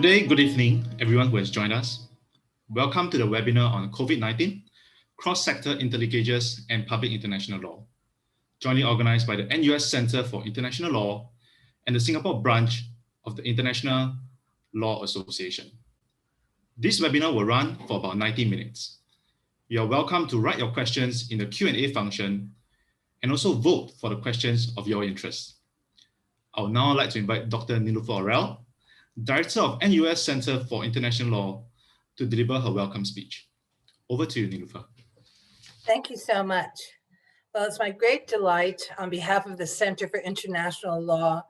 Good day, good evening, everyone who has joined us. Welcome to the webinar on COVID-19, Cross-Sector Interlinkages and Public International Law, jointly organized by the NUS Centre for International Law and the Singapore branch of the International Law Association. This webinar will run for about 90 minutes. You are welcome to write your questions in the Q&A function and also vote for the questions of your interest. I would now like to invite Dr. Niloufar Aurel, Director of NUS Centre for International Law, to deliver her welcome speech. Over to you, Niloufar. Thank you so much. Well, it's my great delight on behalf of the Centre for International Law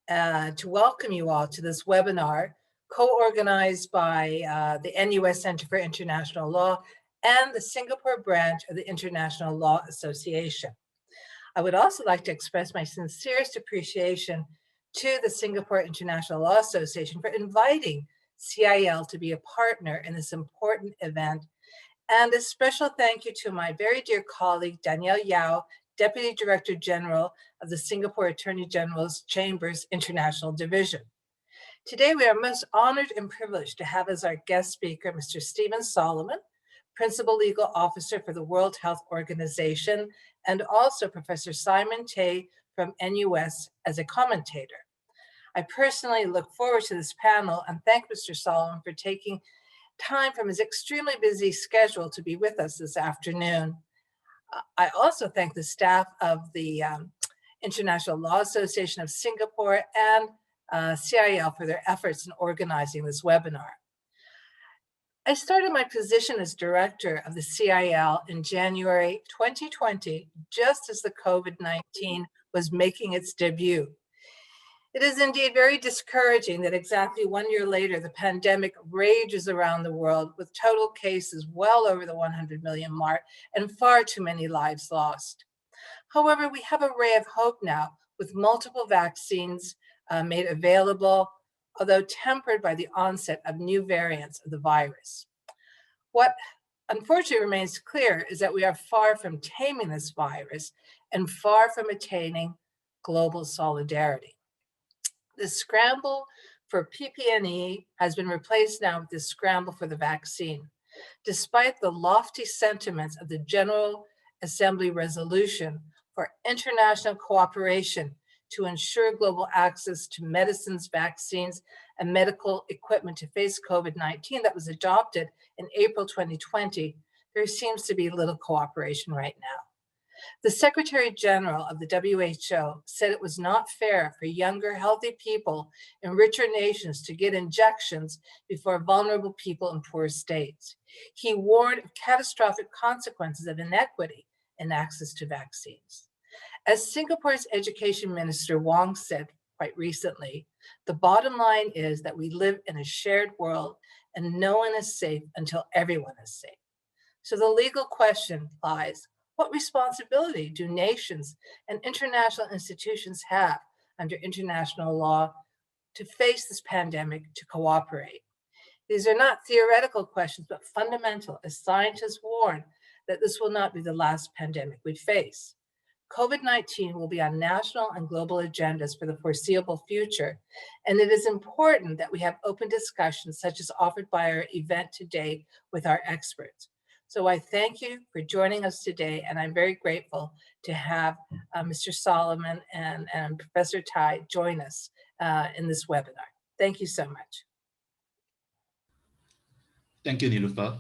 to welcome you all to this webinar co-organized by the NUS Centre for International Law and the Singapore branch of the International Law Association. I would also like to express my sincerest appreciation to the Singapore International Law Association for inviting CIL to be a partner in this important event. And a special thank you to my very dear colleague, Danielle Yao, Deputy Director General of the Singapore Attorney General's Chambers International Division. Today, we are most honored and privileged to have as our guest speaker, Mr. Stephen Solomon, Principal Legal Officer for the World Health Organization, and also Professor Simon Tay from NUS as a commentator. I personally look forward to this panel and thank Mr. Solomon for taking time from his extremely busy schedule to be with us this afternoon. I also thank the staff of the International Law Association of Singapore and CIL for their efforts in organizing this webinar. I started my position as director of the CIL in January 2020, just as the COVID-19 was making its debut. It is indeed very discouraging that exactly 1 year later, the pandemic rages around the world with total cases well over the 100 million mark and far too many lives lost. However, we have a ray of hope now with multiple vaccines made available, although tempered by the onset of new variants of the virus. What unfortunately remains clear is that we are far from taming this virus and far from attaining global solidarity. The scramble for PPE has been replaced now with the scramble for the vaccine. Despite the lofty sentiments of the General Assembly resolution for international cooperation to ensure global access to medicines, vaccines, and medical equipment to face COVID-19 that was adopted in April 2020, there seems to be little cooperation right now. The Secretary General of the WHO said it was not fair for younger, healthy people in richer nations to get injections before vulnerable people in poor states. He warned of catastrophic consequences of inequity in access to vaccines. As Singapore's Education Minister Wong said quite recently, the bottom line is that we live in a shared world and no one is safe until everyone is safe. So the legal question lies, what responsibility do nations and international institutions have under international law to face this pandemic, to cooperate? These are not theoretical questions, but fundamental, as scientists warn that this will not be the last pandemic we face. COVID-19 will be on national and global agendas for the foreseeable future, and it is important that we have open discussions such as offered by our event today with our experts. So I thank you for joining us today, and I'm very grateful to have Mr. Solomon and Professor Tai join us in this webinar. Thank you so much. Thank you, Niloufar.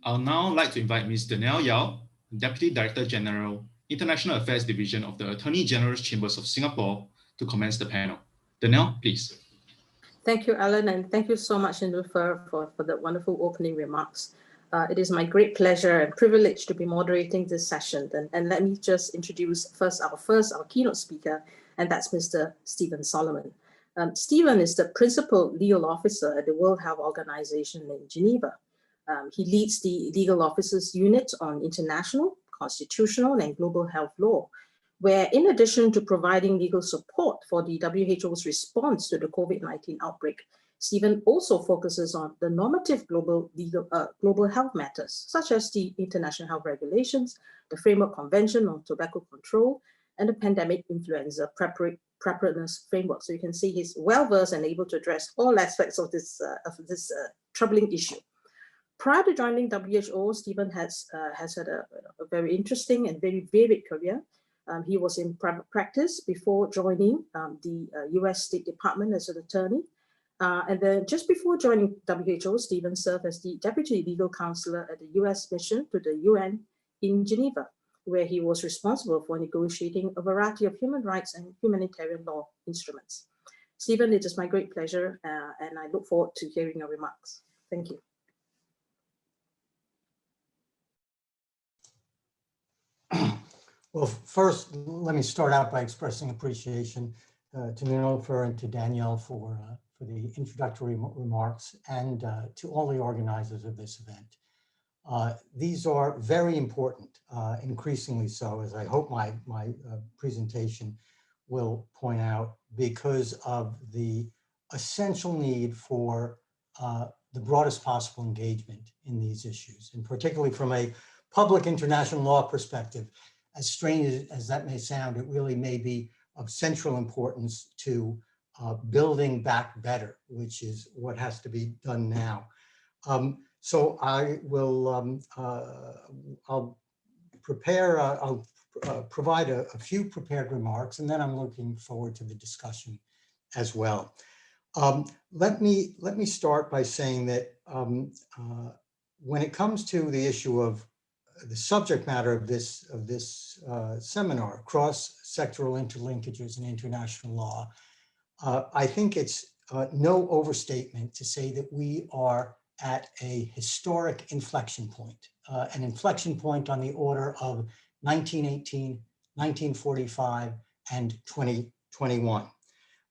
I'll now like to invite Ms. Danielle Yao, Deputy Director General, International Affairs Division of the Attorney General's Chambers of Singapore, to commence the panel. Danielle, please. Thank you, Alan, and thank you so much, Niloufar, for the wonderful opening remarks. It is my great pleasure and privilege to be moderating this session. And let me just introduce first our keynote speaker, and that's Mr. Stephen Solomon. Stephen is the Principal Legal Officer at the World Health Organization in Geneva. He leads the Legal Officers Unit on International, Constitutional, and Global Health Law, where in addition to providing legal support for the WHO's response to the COVID-19 outbreak, Stephen also focuses on the normative global health matters, such as the International Health Regulations, the Framework Convention on Tobacco Control, and the Pandemic Influenza preparedness framework. So you can see he's well-versed and able to address all aspects of this troubling issue. Prior to joining WHO, Stephen has had a very interesting and very varied career. He was in private practice before joining the US State Department as an attorney. And then just before joining WHO, Stephen served as the Deputy Legal Counselor at the US mission to the UN in Geneva, where he was responsible for negotiating a variety of human rights and humanitarian law instruments. Stephen, it is my great pleasure, and I look forward to hearing your remarks. Thank you. Well, first, let me start out by expressing appreciation to Nilofer and to Danielle for the introductory remarks, and to all the organizers of this event. These are very important, increasingly so, as I hope my presentation will point out, because of the essential need for the broadest possible engagement in these issues, and particularly from a public international law perspective. As strange as that may sound, it really may be of central importance to building back better, which is what has to be done now. So I will, I'll provide a few prepared remarks, and then I'm looking forward to the discussion as well. Let me start by saying that when it comes to the issue of the subject matter of this seminar, cross-sectoral interlinkages in international law, I think it's no overstatement to say that we are at a historic inflection point, an inflection point on the order of 1918, 1945, and 2021.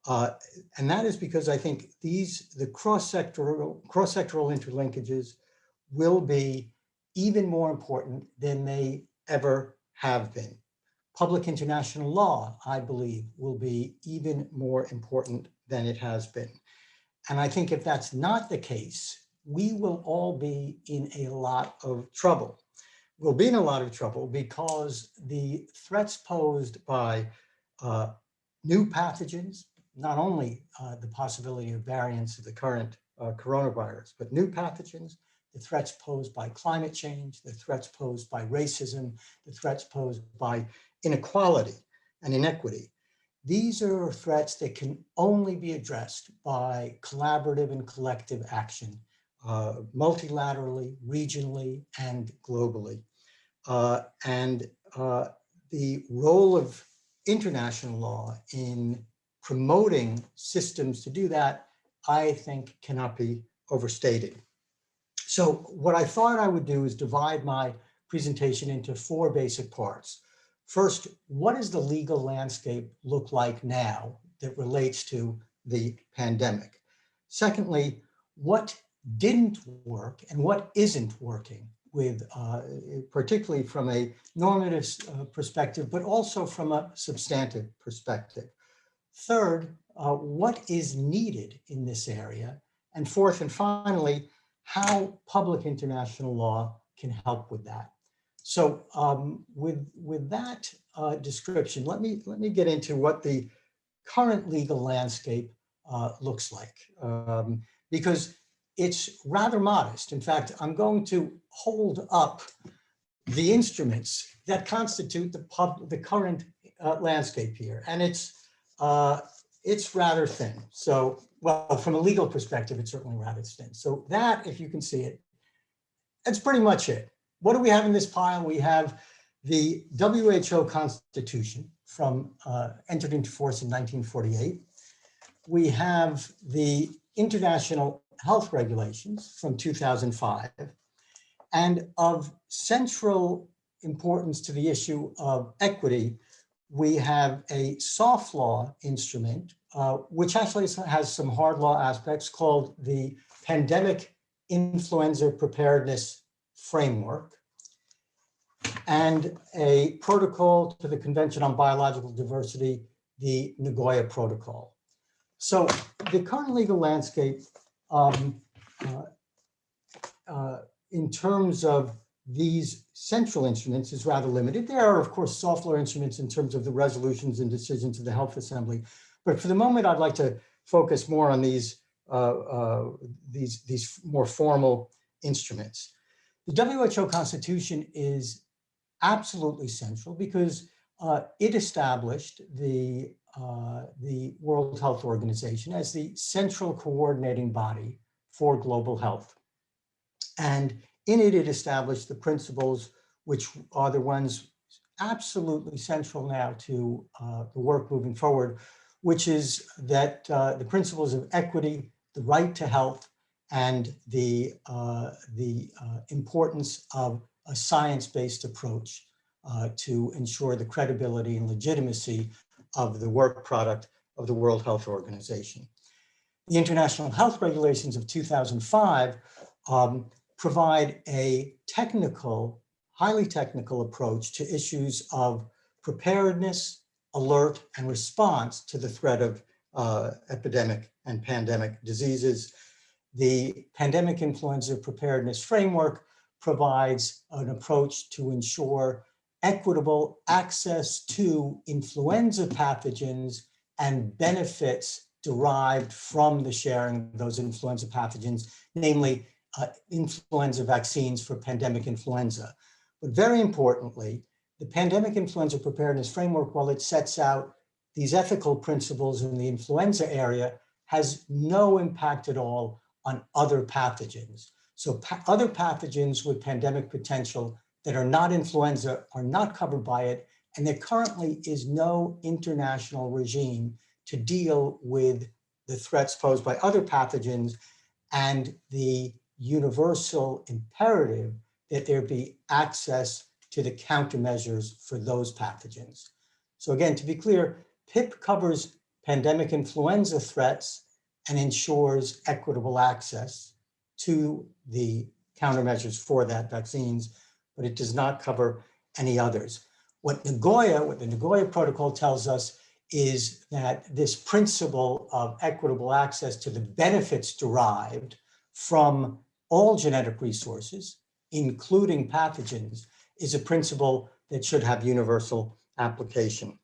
And that is because I think the cross-sectoral interlinkages will be even more important than they ever have been. Public international law, I believe, will be even more important than it has been. And I think if that's not the case, we will all be in a lot of trouble. We'll be in a lot of trouble because the threats posed by new pathogens, not only the possibility of variants of the current coronavirus, but new pathogens, the threats posed by climate change, the threats posed by racism, the threats posed by inequality and inequity. These are threats that can only be addressed by collaborative and collective action, multilaterally, regionally, and globally. The role of international law in promoting systems to do that, I think, cannot be overstated. So what I thought I would do is divide my presentation into four basic parts. First, what does the legal landscape look like now that relates to the pandemic? Secondly, what didn't work and what isn't working, with particularly from a normative perspective, but also from a substantive perspective. Third, what is needed in this area? And fourth and finally, how public international law can help with that. So with that description, let me get into what the current legal landscape looks like, because it's rather modest. In fact, I'm going to hold up the instruments that constitute the current landscape here, and it's rather thin. So, well, from a legal perspective, it's certainly rather thin. So that, if you can see it, that's pretty much it. What do we have in this pile? We have the WHO Constitution from entered into force in 1948. We have the International Health Regulations from 2005. And of central importance to the issue of equity, we have a soft law instrument, which actually has some hard law aspects, called the Pandemic Influenza Preparedness Framework, and a protocol to the Convention on Biological Diversity, the Nagoya Protocol. So the current legal landscape in terms of these central instruments is rather limited. There are, of course, soft law instruments in terms of the resolutions and decisions of the Health Assembly, But for the moment, I'd like to focus more on these more formal instruments. The WHO Constitution is absolutely central because it established the World Health Organization as the central coordinating body for global health. And in it, it established the principles which are the ones absolutely central now to the work moving forward, which is that the principles of equity, the right to health, and the importance of a science-based approach to ensure the credibility and legitimacy of the work product of the World Health Organization. The International Health Regulations of 2005 provide a technical, highly technical approach to issues of preparedness, alert, and response to the threat of epidemic and pandemic diseases. The Pandemic Influenza Preparedness Framework provides an approach to ensure equitable access to influenza pathogens and benefits derived from the sharing of those influenza pathogens, namely influenza vaccines for pandemic influenza. But very importantly, the Pandemic Influenza Preparedness Framework, while it sets out these ethical principles in the influenza area, has no impact at all on other pathogens. So other pathogens with pandemic potential that are not influenza are not covered by it, and there currently is no international regime to deal with the threats posed by other pathogens and the universal imperative that there be access to the countermeasures for those pathogens. So again, to be clear, PIP covers pandemic influenza threats and ensures equitable access to the countermeasures for that vaccines, but it does not cover any others. What the Nagoya Protocol tells us is that this principle of equitable access to the benefits derived from all genetic resources, including pathogens, is a principle that should have universal application.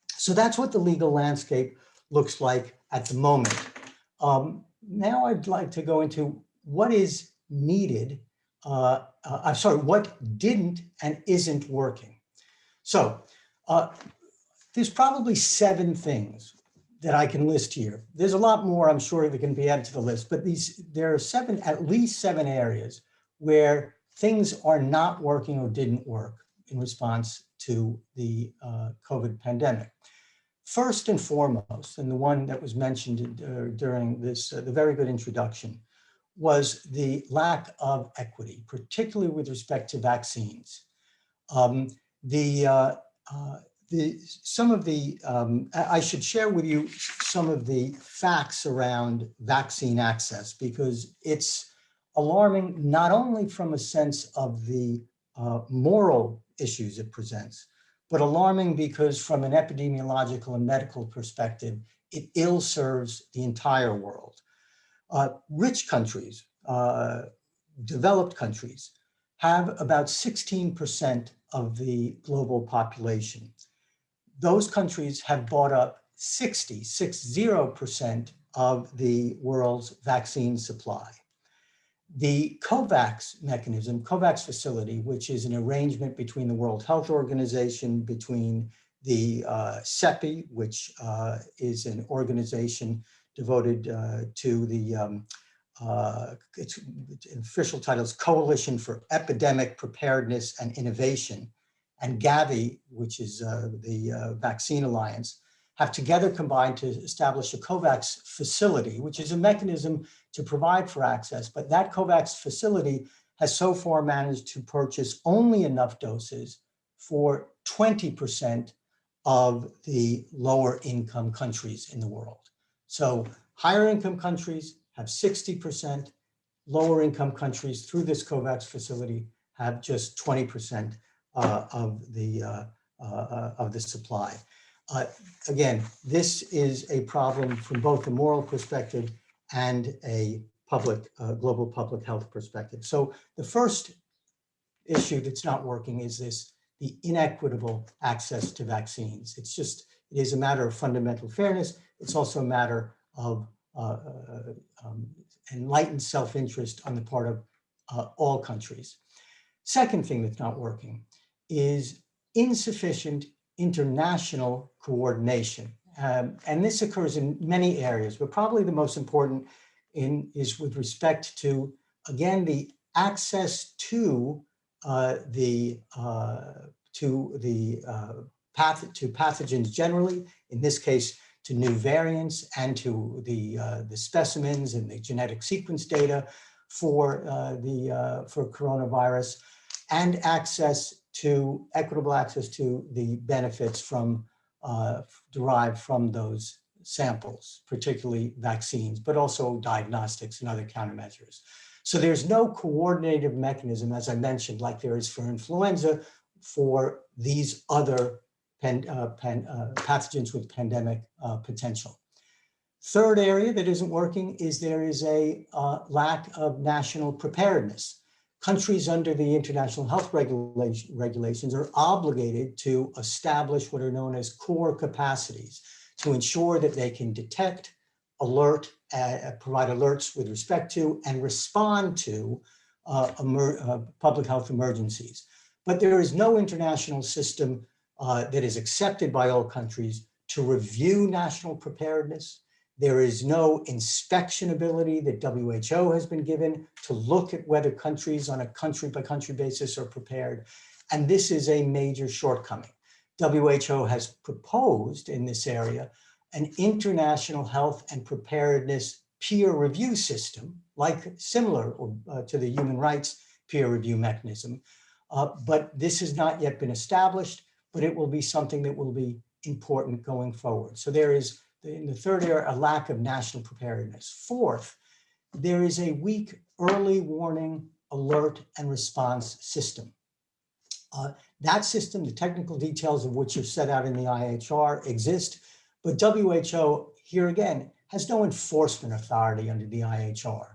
So that's what the legal landscape looks like at the moment. Now I'd like to go into what is needed, what didn't and isn't working. So there's probably 7 things that I can list here. There's a lot more, I'm sure, that can be added to the list, but there are at least 7 areas where things are not working or didn't work in response to the COVID pandemic. First and foremost, and the one that was mentioned during this, the very good introduction, was the lack of equity, particularly with respect to vaccines. I should share with you some of the facts around vaccine access, because it's alarming not only from a sense of the moral issues it presents, but alarming because from an epidemiological and medical perspective, it ill serves the entire world. Rich countries, developed countries, have about 16% of the global population. Those countries have bought up 60% of the world's vaccine supply. The COVAX mechanism, COVAX facility, which is an arrangement between the World Health Organization, between the CEPI, which is an organization devoted to the, its official title is Coalition for Epidemic Preparedness and Innovation, and Gavi, which is the Vaccine Alliance, have together combined to establish a COVAX facility, which is a mechanism to provide for access. But that COVAX facility has so far managed to purchase only enough doses for 20% of the lower income countries in the world. So higher income countries have 60%, lower income countries through this COVAX facility have just 20% of the supply. Again, this is a problem from both a moral perspective and a global public health perspective. So the first issue that's not working is the inequitable access to vaccines. It is a matter of fundamental fairness. It's also a matter of enlightened self-interest on the part of all countries. Second thing that's not working is insufficient international coordination. And this occurs in many areas, but probably the most important is with respect to, again, the access to pathogens generally, in this case, to new variants and to the specimens and the genetic sequence data for coronavirus, and equitable access to the benefits from derived from those samples, particularly vaccines, but also diagnostics and other countermeasures. So there's no coordinated mechanism, as I mentioned, like there is for influenza, for these other pathogens with pandemic potential. Third area that isn't working is there is a lack of national preparedness. Countries under the international health regulations are obligated to establish what are known as core capacities to ensure that they can detect, alert, provide alerts with respect to, and respond to public health emergencies. But there is no international system that is accepted by all countries to review national preparedness. There is no inspection ability that WHO has been given to look at whether countries on a country-by-country basis are prepared. And this is a major shortcoming. WHO has proposed in this area an international health and preparedness peer review system, similar to the human rights peer review mechanism. But this has not yet been established, but it will be something that will be important going forward. So there is, in the third area, a lack of national preparedness. Fourth, there is a weak early warning, alert, and response system. That system, the technical details of which are set out in the IHR, exist, but WHO, here again, has no enforcement authority under the IHR.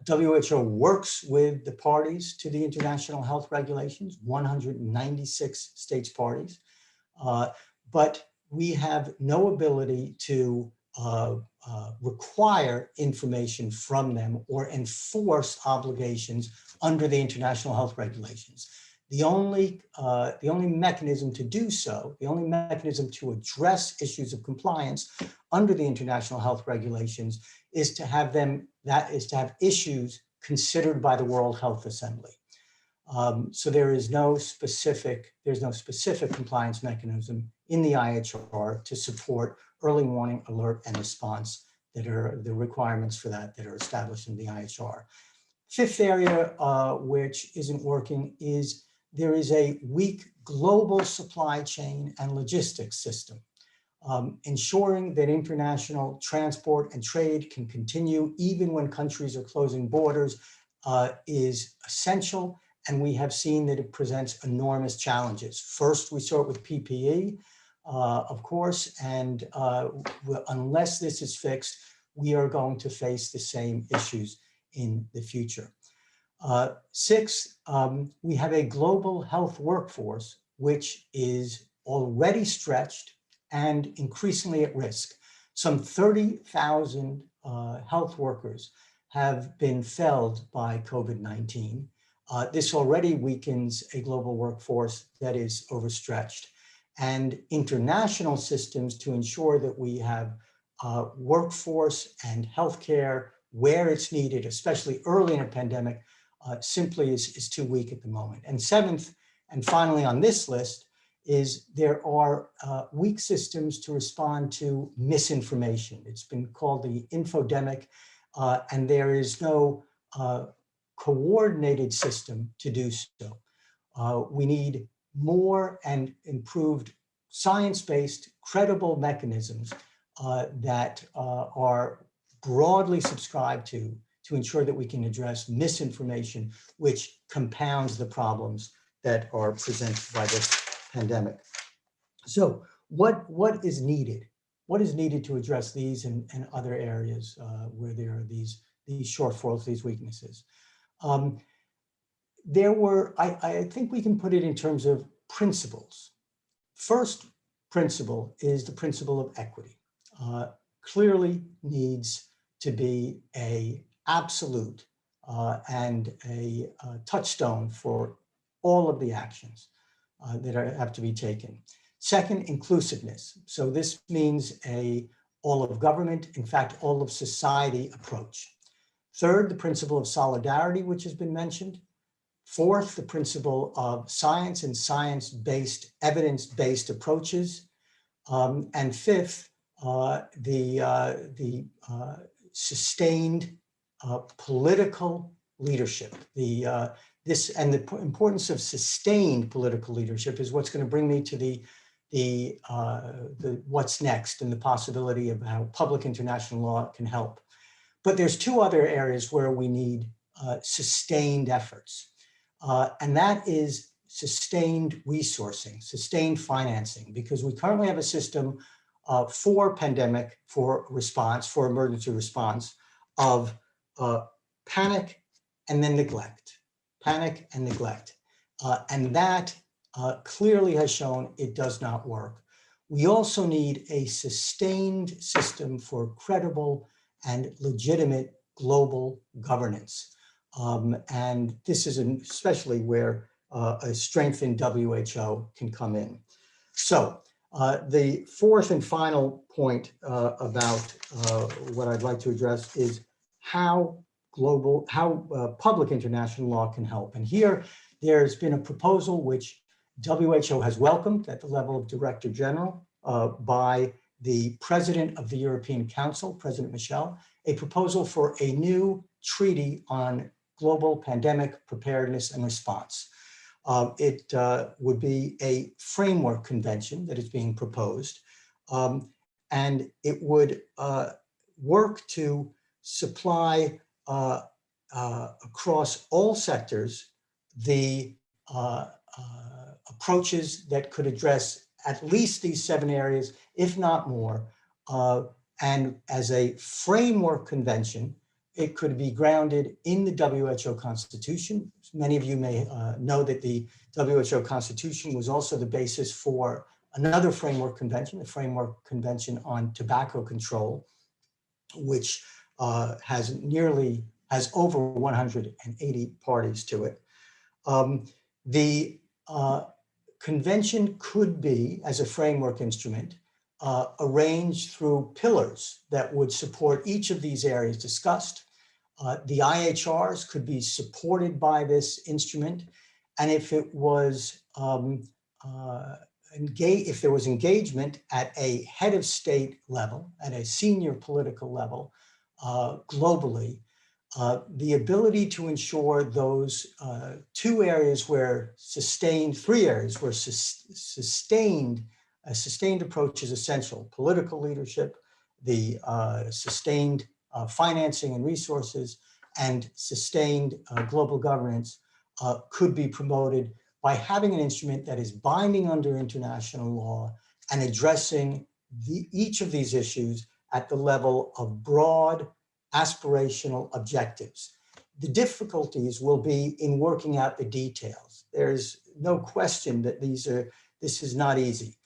WHO works with the parties to the international health regulations, 196 states parties, but we have no ability to require information from them or enforce obligations under the international health regulations. The only mechanism to do so, the only mechanism to address issues of compliance under the international health regulations is to have issues considered by the World Health Assembly. So there is no specific compliance mechanism in the IHR to support early warning, alert, and response that are the requirements for that are established in the IHR. Fifth area, which isn't working, is there is a weak global supply chain and logistics system. Ensuring that international transport and trade can continue even when countries are closing borders is essential, and we have seen that it presents enormous challenges. First, we saw it with PPE, of course, and unless this is fixed, we are going to face the same issues in the future. Sixth, we have a global health workforce which is already stretched and increasingly at risk. Some 30,000 health workers have been felled by COVID-19. This already weakens a global workforce that is overstretched. And international systems to ensure that we have workforce and healthcare where it's needed, especially early in a pandemic, simply is too weak at the moment. And seventh, and finally on this list, is there are weak systems to respond to misinformation. It's been called the infodemic, and there is no coordinated system to do so. We need more and improved science-based, credible mechanisms that are broadly subscribed to ensure that we can address misinformation, which compounds the problems that are presented by this pandemic. So what is needed? What is needed to address these and other areas where there are these shortfalls, these weaknesses? I think we can put it in terms of principles. First, principle is the principle of equity. Clearly needs to be a absolute and a touchstone for all of the actions that have to be taken. Second, inclusiveness. So this means a all of government, in fact, all of society approach. Third, the principle of solidarity, which has been mentioned. Fourth, the principle of science and science-based, evidence-based approaches. And fifth, the sustained political leadership. The importance of sustained political leadership is what's going to bring me to the what's next and the possibility of how public international law can help. But there's two other areas where we need sustained efforts, and that is sustained resourcing, sustained financing, because we currently have a system for pandemic, for response, for emergency response of panic and then neglect, panic and neglect. And that clearly has shown it does not work. We also need a sustained system for credible and legitimate global governance. And this is especially where a strengthened WHO can come in. So the fourth and final point about what I'd like to address is how public international law can help. And here there's been a proposal which WHO has welcomed at the level of Director General by the President of the European Council, President Michel, a proposal for a new treaty on global pandemic preparedness and response. It would be a framework convention that is being proposed, and it would work to supply across all sectors the approaches that could address at least these 7 areas, if not more. And as a framework convention, it could be grounded in the WHO Constitution. Many of you may know that the WHO Constitution was also the basis for another framework convention, the Framework Convention on Tobacco Control, which has over 180 parties to it. The convention could be, as a framework instrument, arranged through pillars that would support each of these areas discussed. The IHRs could be supported by this instrument, and if it was if there was engagement at a head of state level, at a senior political level, globally, the ability to ensure those 3 areas where sustained a sustained approach is essential: political leadership, the sustained financing and resources, and sustained global governance could be promoted by having an instrument that is binding under international law and addressing each of these issues at the level of broad aspirational objectives. The difficulties will be in working out the details. There's no question that this is not easy.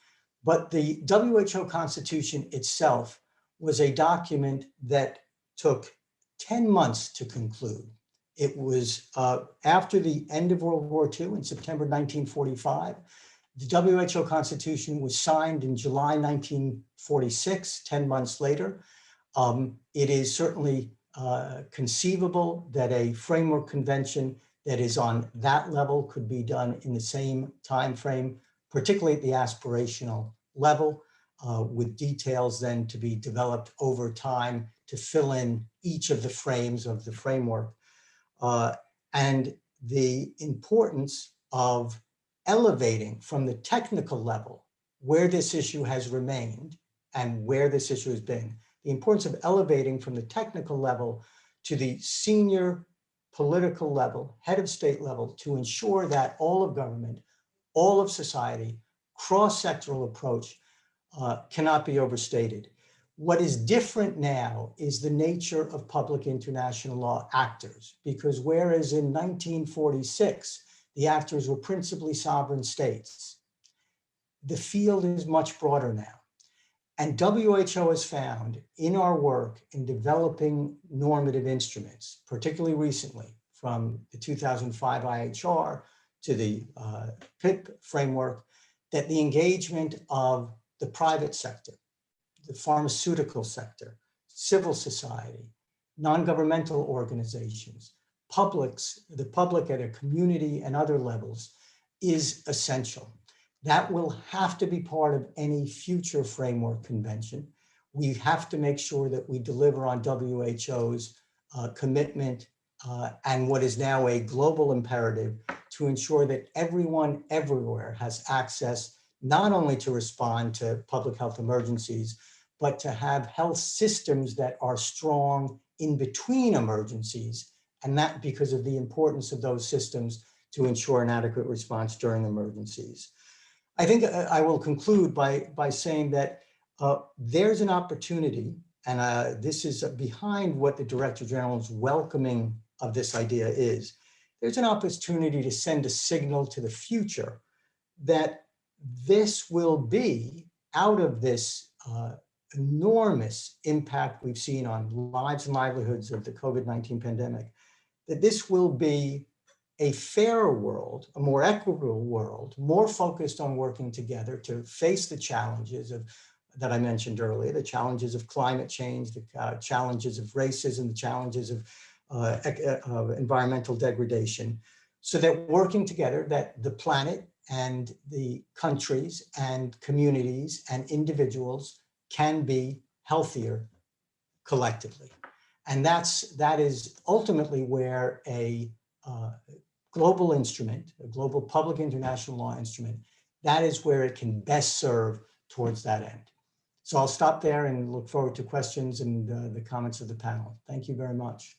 But the WHO Constitution itself was a document that took 10 months to conclude. It was after the end of World War II in September 1945. The WHO Constitution was signed in July 1946, 10 months later. It is certainly conceivable that a framework convention that is on that level could be done in the same time frame, particularly at the aspirational level, with details then to be developed over time to fill in each of the frames of the framework. And the importance of elevating from the technical level where this issue has remained and where this issue has been, the importance of elevating from the technical level to the senior political level, head of state level, to ensure that all of government, all of society, cross-sectoral approach cannot be overstated. What is different now is the nature of public international law actors, because whereas in 1946, the actors were principally sovereign states, the field is much broader now. And WHO has found in our work in developing normative instruments, particularly recently from the 2005 IHR to the PIP framework, that the engagement of the private sector, the pharmaceutical sector, civil society, non-governmental organizations, the public at a community and other levels is essential. That will have to be part of any future framework convention. We have to make sure that we deliver on WHO's commitment and what is now a global imperative to ensure that everyone everywhere has access not only to respond to public health emergencies, but to have health systems that are strong in between emergencies, and that because of the importance of those systems to ensure an adequate response during emergencies. I think I will conclude by saying that there's an opportunity, and this is behind what the Director General's welcoming of this idea is. There's an opportunity to send a signal to the future that this will be, out of this enormous impact we've seen on lives and livelihoods of the COVID-19 pandemic, that this will be a fairer world, a more equitable world, more focused on working together to face the challenges that I mentioned earlier, the challenges of climate change, the challenges of racism, the challenges of environmental degradation, so that working together, that the planet and the countries and communities and individuals can be healthier collectively. And that is ultimately where a global instrument, a global public international law instrument, that is where it can best serve towards that end. So I'll stop there and look forward to questions and the comments of the panel. Thank you very much.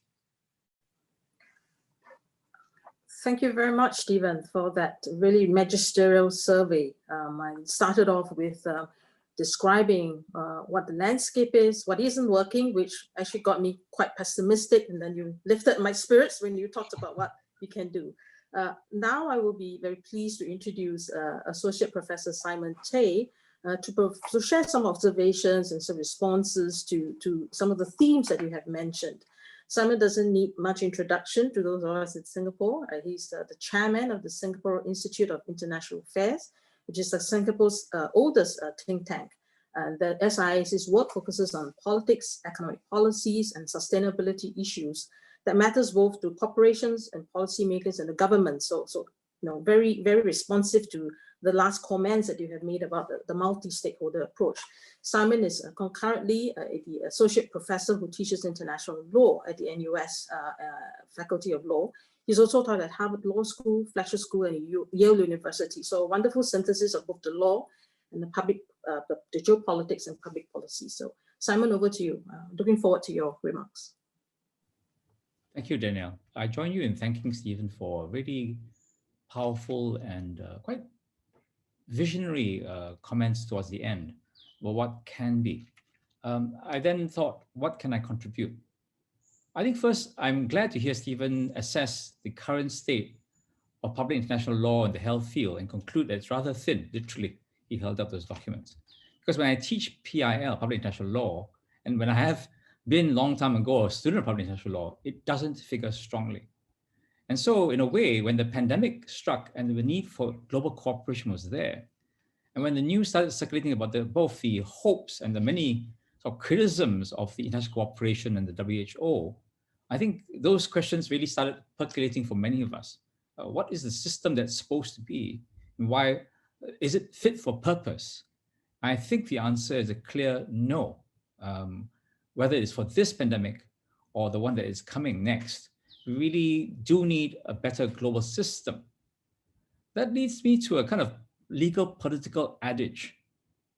Thank you very much, Stephen, for that really magisterial survey. I started off with describing what the landscape is, what isn't working, which actually got me quite pessimistic, and then you lifted my spirits when you talked about what we can do. Now I will be very pleased to introduce Associate Professor Simon Tay to share some observations and some responses to some of the themes that you have mentioned. Simon doesn't need much introduction to those of us in Singapore. He's the chairman of the Singapore Institute of International Affairs, which is Singapore's oldest think tank. The SIA's work focuses on politics, economic policies, and sustainability issues that matters both to corporations and policymakers and the government. So very, very responsive to the last comments that you have made about the multi-stakeholder approach. Simon is concurrently the associate professor who teaches international law at the NUS Faculty of Law. He's also taught at Harvard Law School, Fletcher School, and Yale University. So a wonderful synthesis of both the law and the public, the geopolitics and public policy. So Simon, over to you. Looking forward to your remarks. Thank you, Danielle. I join you in thanking Stephen for really powerful and quite visionary comments towards the end about what can be. I then thought, what can I contribute? I think first, I'm glad to hear Stephen assess the current state of public international law in the health field and conclude that it's rather thin, literally. He held up those documents. Because when I teach PIL, public international law, and when I have been a long time ago a student of public international law, it doesn't figure strongly. And so in a way, when the pandemic struck and the need for global cooperation was there, and when the news started circulating about both the hopes and the many sort of criticisms of the international cooperation and the WHO, I think those questions really started percolating for many of us. What is the system that's supposed to be? And why is it fit for purpose? I think the answer is a clear no. Whether it's for this pandemic or the one that is coming next, we really do need a better global system. That leads me to a kind of legal political adage.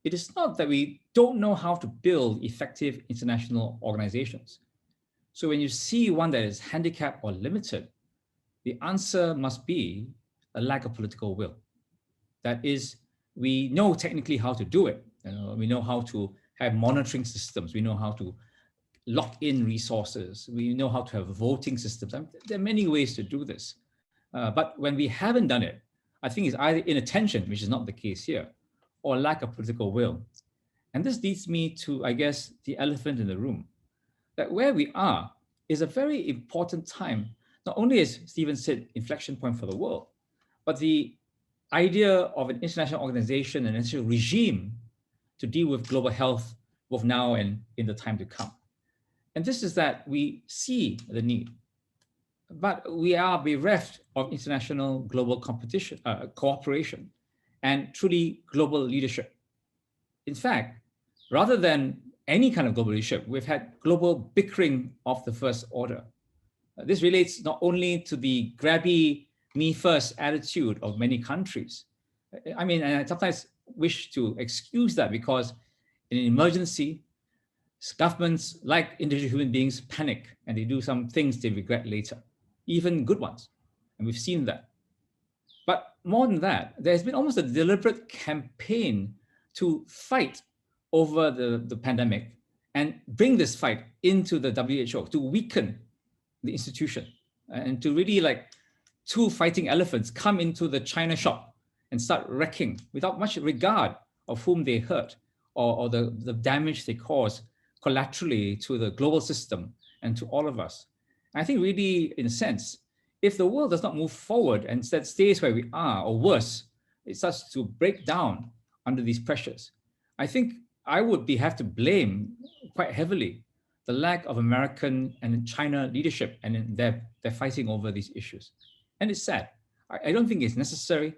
It is not that we don't know how to build effective international organizations. So when you see one that is handicapped or limited, the answer must be a lack of political will. That is, we know technically how to do it. We know how to have monitoring systems. We know how to lock in resources. We know how to have voting systems. There are many ways to do this. But when we haven't done it, I think it's either inattention, which is not the case here, or lack of political will. And this leads me to, I guess, the elephant in the room, that where we are is a very important time, not only, as Stephen said, inflection point for the world, but the idea of an international organization, an international regime to deal with global health, both now and in the time to come. And this is that we see the need, but we are bereft of international global competition, cooperation, and truly global leadership. In fact, rather than any kind of global leadership, we've had global bickering of the first order. This relates not only to the grabby, me first attitude of many countries. I mean, and I sometimes wish to excuse that because in an emergency, governments, like individual human beings, panic and they do some things they regret later, even good ones. And we've seen that. But more than that, there's been almost a deliberate campaign to fight over the pandemic and bring this fight into the WHO, to weaken the institution and to really, like two fighting elephants, come into the China shop and start wrecking without much regard of whom they hurt or the damage they cause collaterally to the global system and to all of us. And I think really, in a sense, if the world does not move forward and instead stays where we are, or worse, it starts to break down under these pressures, I think I would have to blame quite heavily the lack of American and China leadership and their fighting over these issues. And it's sad. I don't think it's necessary.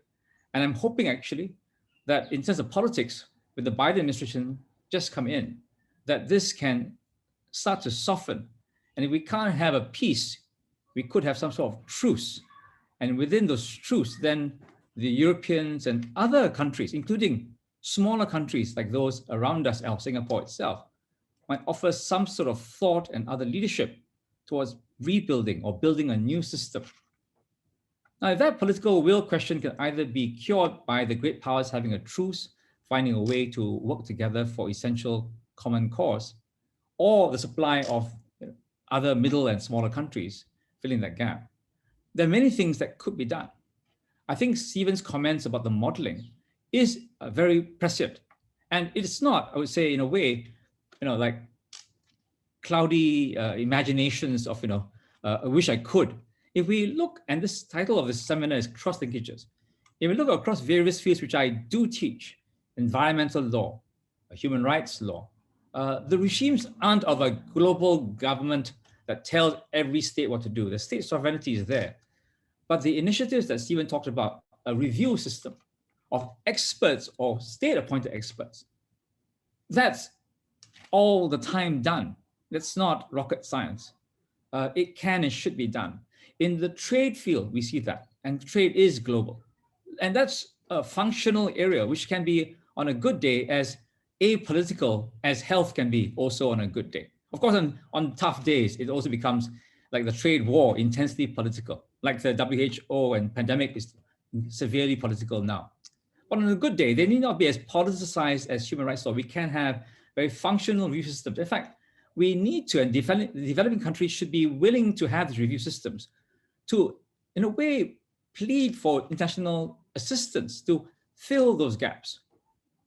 And I'm hoping actually that in terms of politics, with the Biden administration just come in, that this can start to soften. And if we can't have a peace, we could have some sort of truce. And within those truce, then the Europeans and other countries, including smaller countries like those around us, Singapore itself, might offer some sort of thought and other leadership towards rebuilding or building a new system. Now, if that political will question can either be cured by the great powers having a truce, finding a way to work together for essential common cause, or the supply of other middle and smaller countries filling that gap, there are many things that could be done. I think Stephen's comments about the modeling is very prescient. And it's not, I would say, in a way, like cloudy imaginations of, I wish I could. If we look, and this title of this seminar is Cross-Linkages. If we look across various fields, which I do teach, environmental law, human rights law, the regimes aren't of a global government that tells every state what to do. The state sovereignty is there. But the initiatives that Stephen talked about, a review system of experts or state-appointed experts, that's all the time done. That's not rocket science. It can and should be done. In the trade field, we see that, and trade is global. And that's a functional area, which can be on a good day as apolitical as health can be also on a good day. Of course, on tough days, it also becomes like the trade war, intensely political, like the WHO and pandemic is severely political now. But on a good day, they need not be as politicized as human rights law. We can have very functional review systems. In fact, we need to, and developing countries should be willing to have these review systems to, in a way, plead for international assistance to fill those gaps.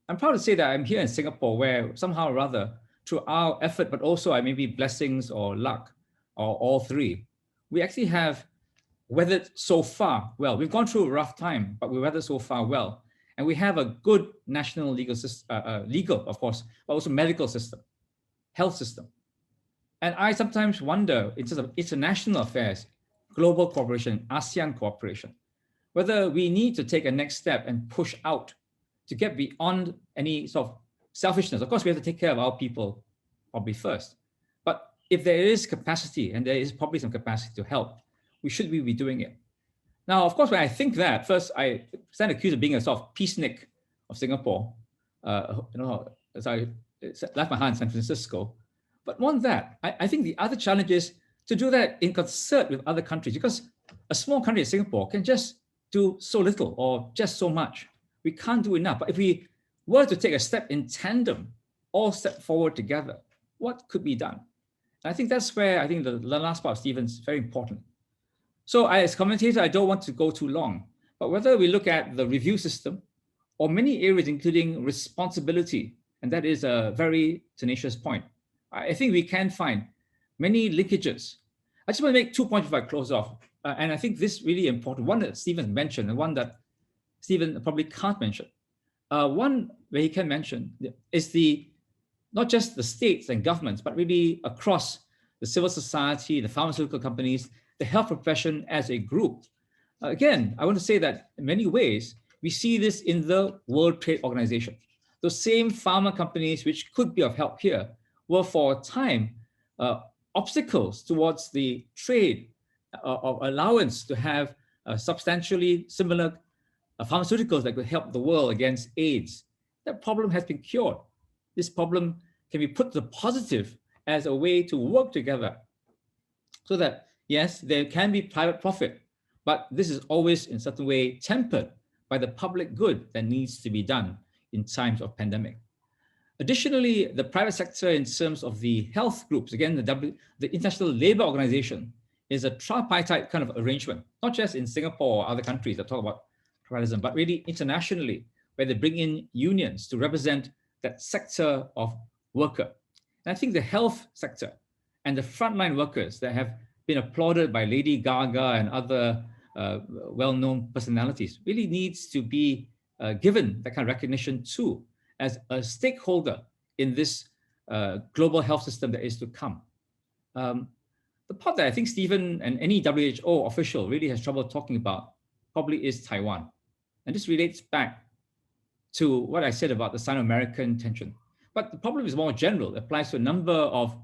I'm proud to say that I'm here in Singapore, where somehow or other, through our effort, but also maybe blessings or luck, or all three, we actually have weathered so far well. We've gone through a rough time, but we weathered so far well. And we have a good national legal system, legal, of course, but also medical system, health system. And I sometimes wonder, in terms of international affairs, global cooperation, ASEAN cooperation, whether we need to take a next step and push out to get beyond any sort of selfishness. Of course, we have to take care of our people probably first. But if there is capacity, and there is probably some capacity to help, we should be doing it. Now, of course, when I think that, first, I stand accused of being a sort of peacenik of Singapore. As I left my hand in San Francisco. But more than that, I think the other challenge is to do that in concert with other countries, because a small country like Singapore can just do so little or just so much. We can't do enough. But if we were to take a step in tandem, all step forward together, what could be done? And I think that's where I think the last part of Stephen's very important. So as commentator, I don't want to go too long, but whether we look at the review system or many areas, including responsibility. And that is a very tenacious point. I think we can find many linkages. I just want to make 2 points before I close off. And I think this is really important. One that Stephen mentioned, and one that Stephen probably can't mention. One where he can mention is not just the states and governments, but really across the civil society, the pharmaceutical companies, the health profession as a group. Again, I want to say that in many ways, we see this in the World Trade Organization. Those same pharma companies, which could be of help here, were for a time obstacles towards the trade of allowance to have substantially similar pharmaceuticals that could help the world against AIDS. That problem has been cured. This problem can be put to the positive as a way to work together so that, yes, there can be private profit, but this is always in a certain way tempered by the public good that needs to be done in times of pandemic. Additionally, the private sector in terms of the health groups, again, the International Labour Organization is a tripartite kind of arrangement, not just in Singapore or other countries that talk about pluralism, but really internationally, where they bring in unions to represent that sector of worker. And I think the health sector and the frontline workers that have been applauded by Lady Gaga and other well-known personalities really needs to be given that kind of recognition too, as a stakeholder in this global health system that is to come. The part that I think Stephen and any WHO official really has trouble talking about probably is Taiwan. And this relates back to what I said about the Sino-American tension. But the problem is more general. It applies to a number of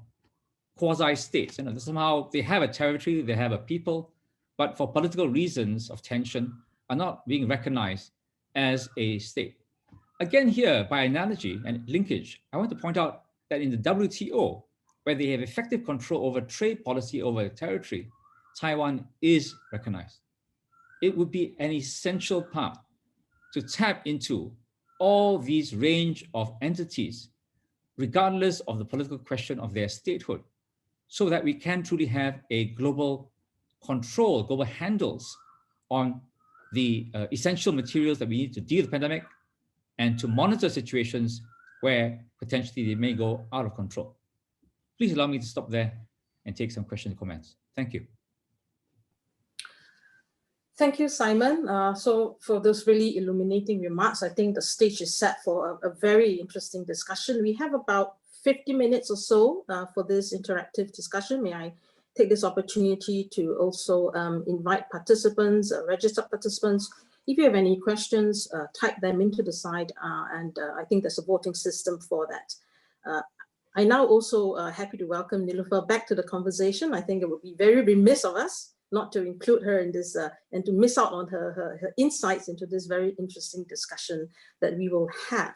quasi-states. Somehow they have a territory, they have a people, but for political reasons of tension are not being recognized as a state. Again here, by analogy and linkage, I want to point out that in the WTO, where they have effective control over trade policy over territory, Taiwan is recognized. It would be an essential part to tap into all these range of entities, regardless of the political question of their statehood, so that we can truly have a global control, global handles on the essential materials that we need to deal with the pandemic and to monitor situations where potentially they may go out of control. Please allow me to stop there and take some questions and comments. Thank you. Thank you, Simon. So for those really illuminating remarks, I think the stage is set for a very interesting discussion. We have about 50 minutes or so for this interactive discussion. May I take this opportunity to also invite participants, registered participants. If you have any questions, type them into the side, and I think there's a voting system for that. I now also happy to welcome Niloufar back to the conversation. I think it would be very remiss of us not to include her in this and to miss out on her insights into this very interesting discussion that we will have.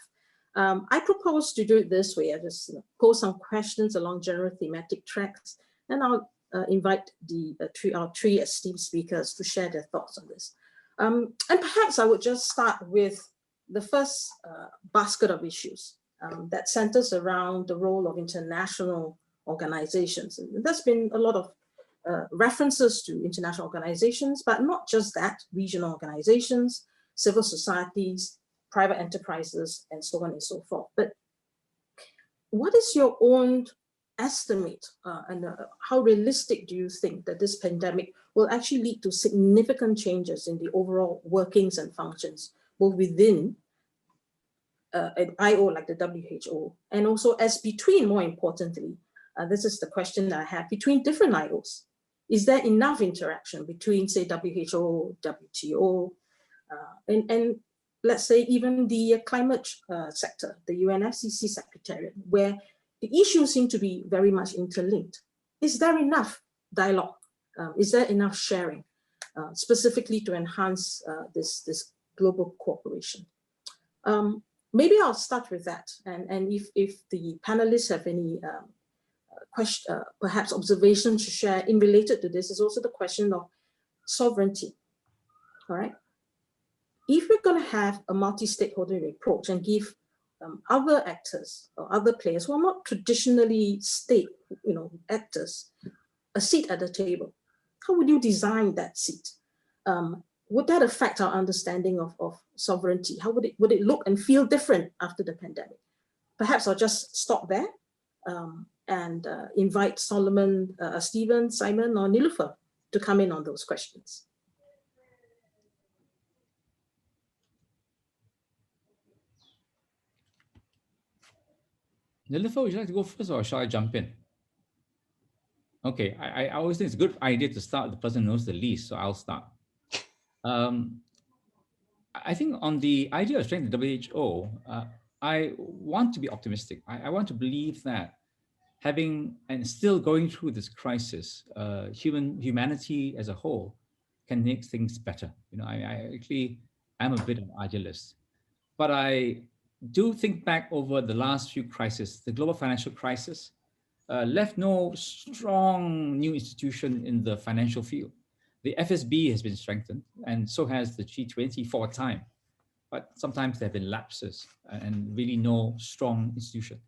I propose to do it this way. I just pose some questions along general thematic tracks, and I'll invite our three esteemed speakers to share their thoughts on this. And perhaps I would just start with the first basket of issues that centers around the role of international organizations. And there's been a lot of references to international organizations, but not just that, regional organizations, civil societies, private enterprises, and so on and so forth. But what is your own estimate and how realistic do you think that this pandemic will actually lead to significant changes in the overall workings and functions, both within an IO like the WHO, and also as between, more importantly, this is the question that I have, between different IOs? Is there enough interaction between, say, WHO, WTO, and let's say even the climate sector, the UNFCCC Secretariat, where the issues seem to be very much interlinked? Is there enough dialogue? Is there enough sharing, specifically to enhance this global cooperation? Maybe I'll start with that. And if the panelists have any perhaps observations to share in related to this, is also the question of sovereignty. All right. If we're going to have a multi-stakeholder approach and give other actors or other players who are not traditionally state, actors, a seat at the table, how would you design that seat? would that affect our understanding of sovereignty? How would it look and feel different after the pandemic? Perhaps I'll just stop there and invite Solomon, Stephen, Simon, or Nilufer to come in on those questions. Nilufer, would you like to go first, or shall I jump in? Okay, I always think it's a good idea to start with the person who knows the least, so I'll start. I think on the idea of strengthening the WHO, I want to be optimistic. I want to believe that having and still going through this crisis, humanity as a whole can make things better. You know, I actually am a bit of an idealist, but I do think back over the last few crises. The global financial crisis left no strong new institution in the financial field. The FSB has been strengthened, and so has the G20 for a time. But sometimes there have been lapses and really no strong institution.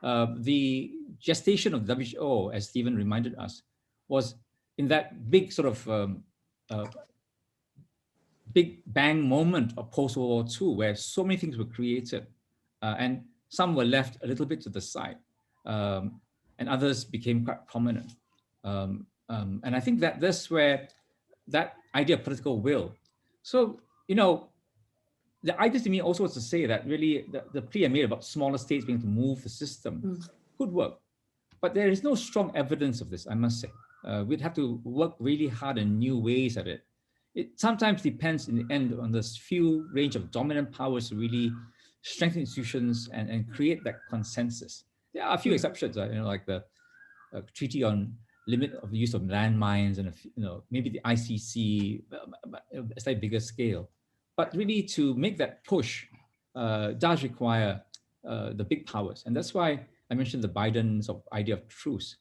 The gestation of the WHO, as Stephen reminded us, was in that big sort of big bang moment of post-World War II, where so many things were created and some were left a little bit to the side, and others became quite prominent. And I think that that's where that idea of political will. So, you know, the idea to me also was to say that really the plea I made about smaller states being able to move the system could work. But there is no strong evidence of this, I must say. We'd have to work really hard in new ways at it. It sometimes depends in the end on this few range of dominant powers to really strengthen institutions and create that consensus. There are a few exceptions, you know, like the Treaty on Limit of the Use of Landmines and, you know, maybe the ICC, a slightly bigger scale. But really to make that push does require the big powers. And that's why I mentioned the Biden sort of idea of truce.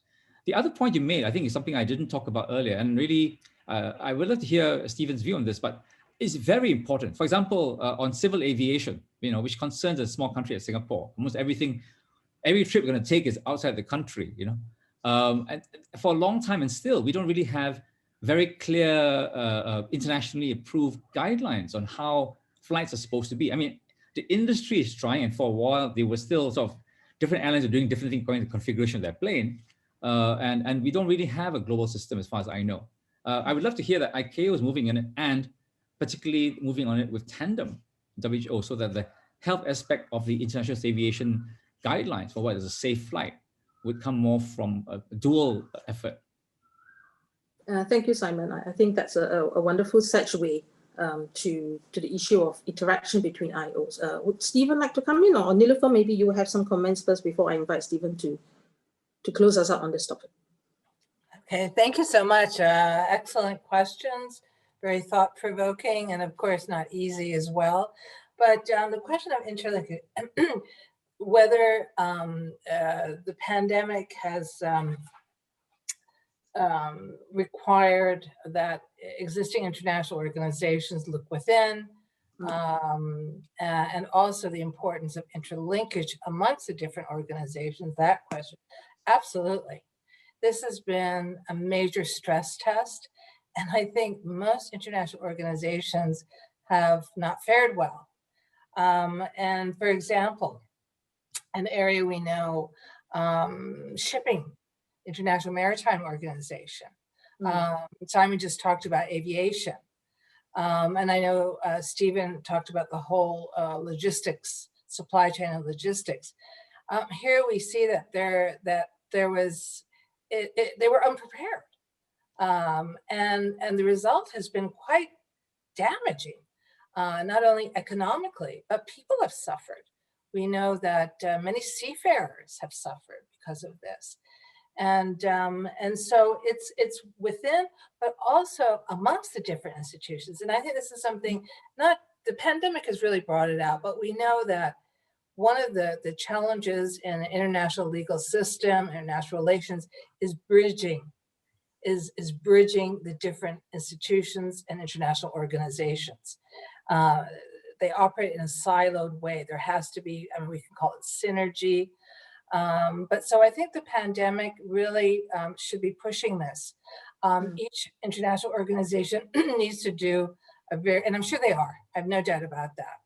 The other point you made, I think, is something I didn't talk about earlier. And really, I would love to hear Stephen's view on this, but it's very important. For example, on civil aviation, you know, which concerns a small country like Singapore. Almost every trip we're going to take is outside the country, you know. And for a long time, and still, we don't really have very clear internationally approved guidelines on how flights are supposed to be. I mean, the industry is trying, and for a while they were still sort of different airlines are doing different things according to the configuration of their plane, and we don't really have a global system as far as I know. I would love to hear that ICAO is moving in it, and particularly moving on it with tandem WHO, so that the health aspect of the international aviation guidelines for what is a safe flight would come more from a dual effort. Thank you, Simon. I think that's a wonderful segue to the issue of interaction between IOs. Would Stephen like to come in, or Nilufer, maybe you have some comments first before I invite Stephen to close us out on this topic? Okay, thank you so much. Excellent questions, very thought-provoking, and of course not easy as well. But the question of interlinkage, whether the pandemic has required that existing international organizations look within, and also the importance of interlinkage amongst the different organizations, that question, absolutely. This has been a major stress test, and I think most international organizations have not fared well. And for example, an area we know, shipping, International Maritime Organization. Simon just talked about aviation. And I know Stephen talked about the whole logistics, supply chain and logistics. Here we see that they were unprepared. And the result has been quite damaging, not only economically, but people have suffered. We know that many seafarers have suffered because of this. And so it's within, but also amongst the different institutions. And I think this is something, the pandemic has really brought it out, but we know that one of the challenges in the international legal system, international relations, is bridging the different institutions and international organizations. They operate in a siloed way. There has to be, I mean, we can call it synergy. But so I think the pandemic really should be pushing this. Each international organization needs to do and I'm sure they are, I have no doubt about that.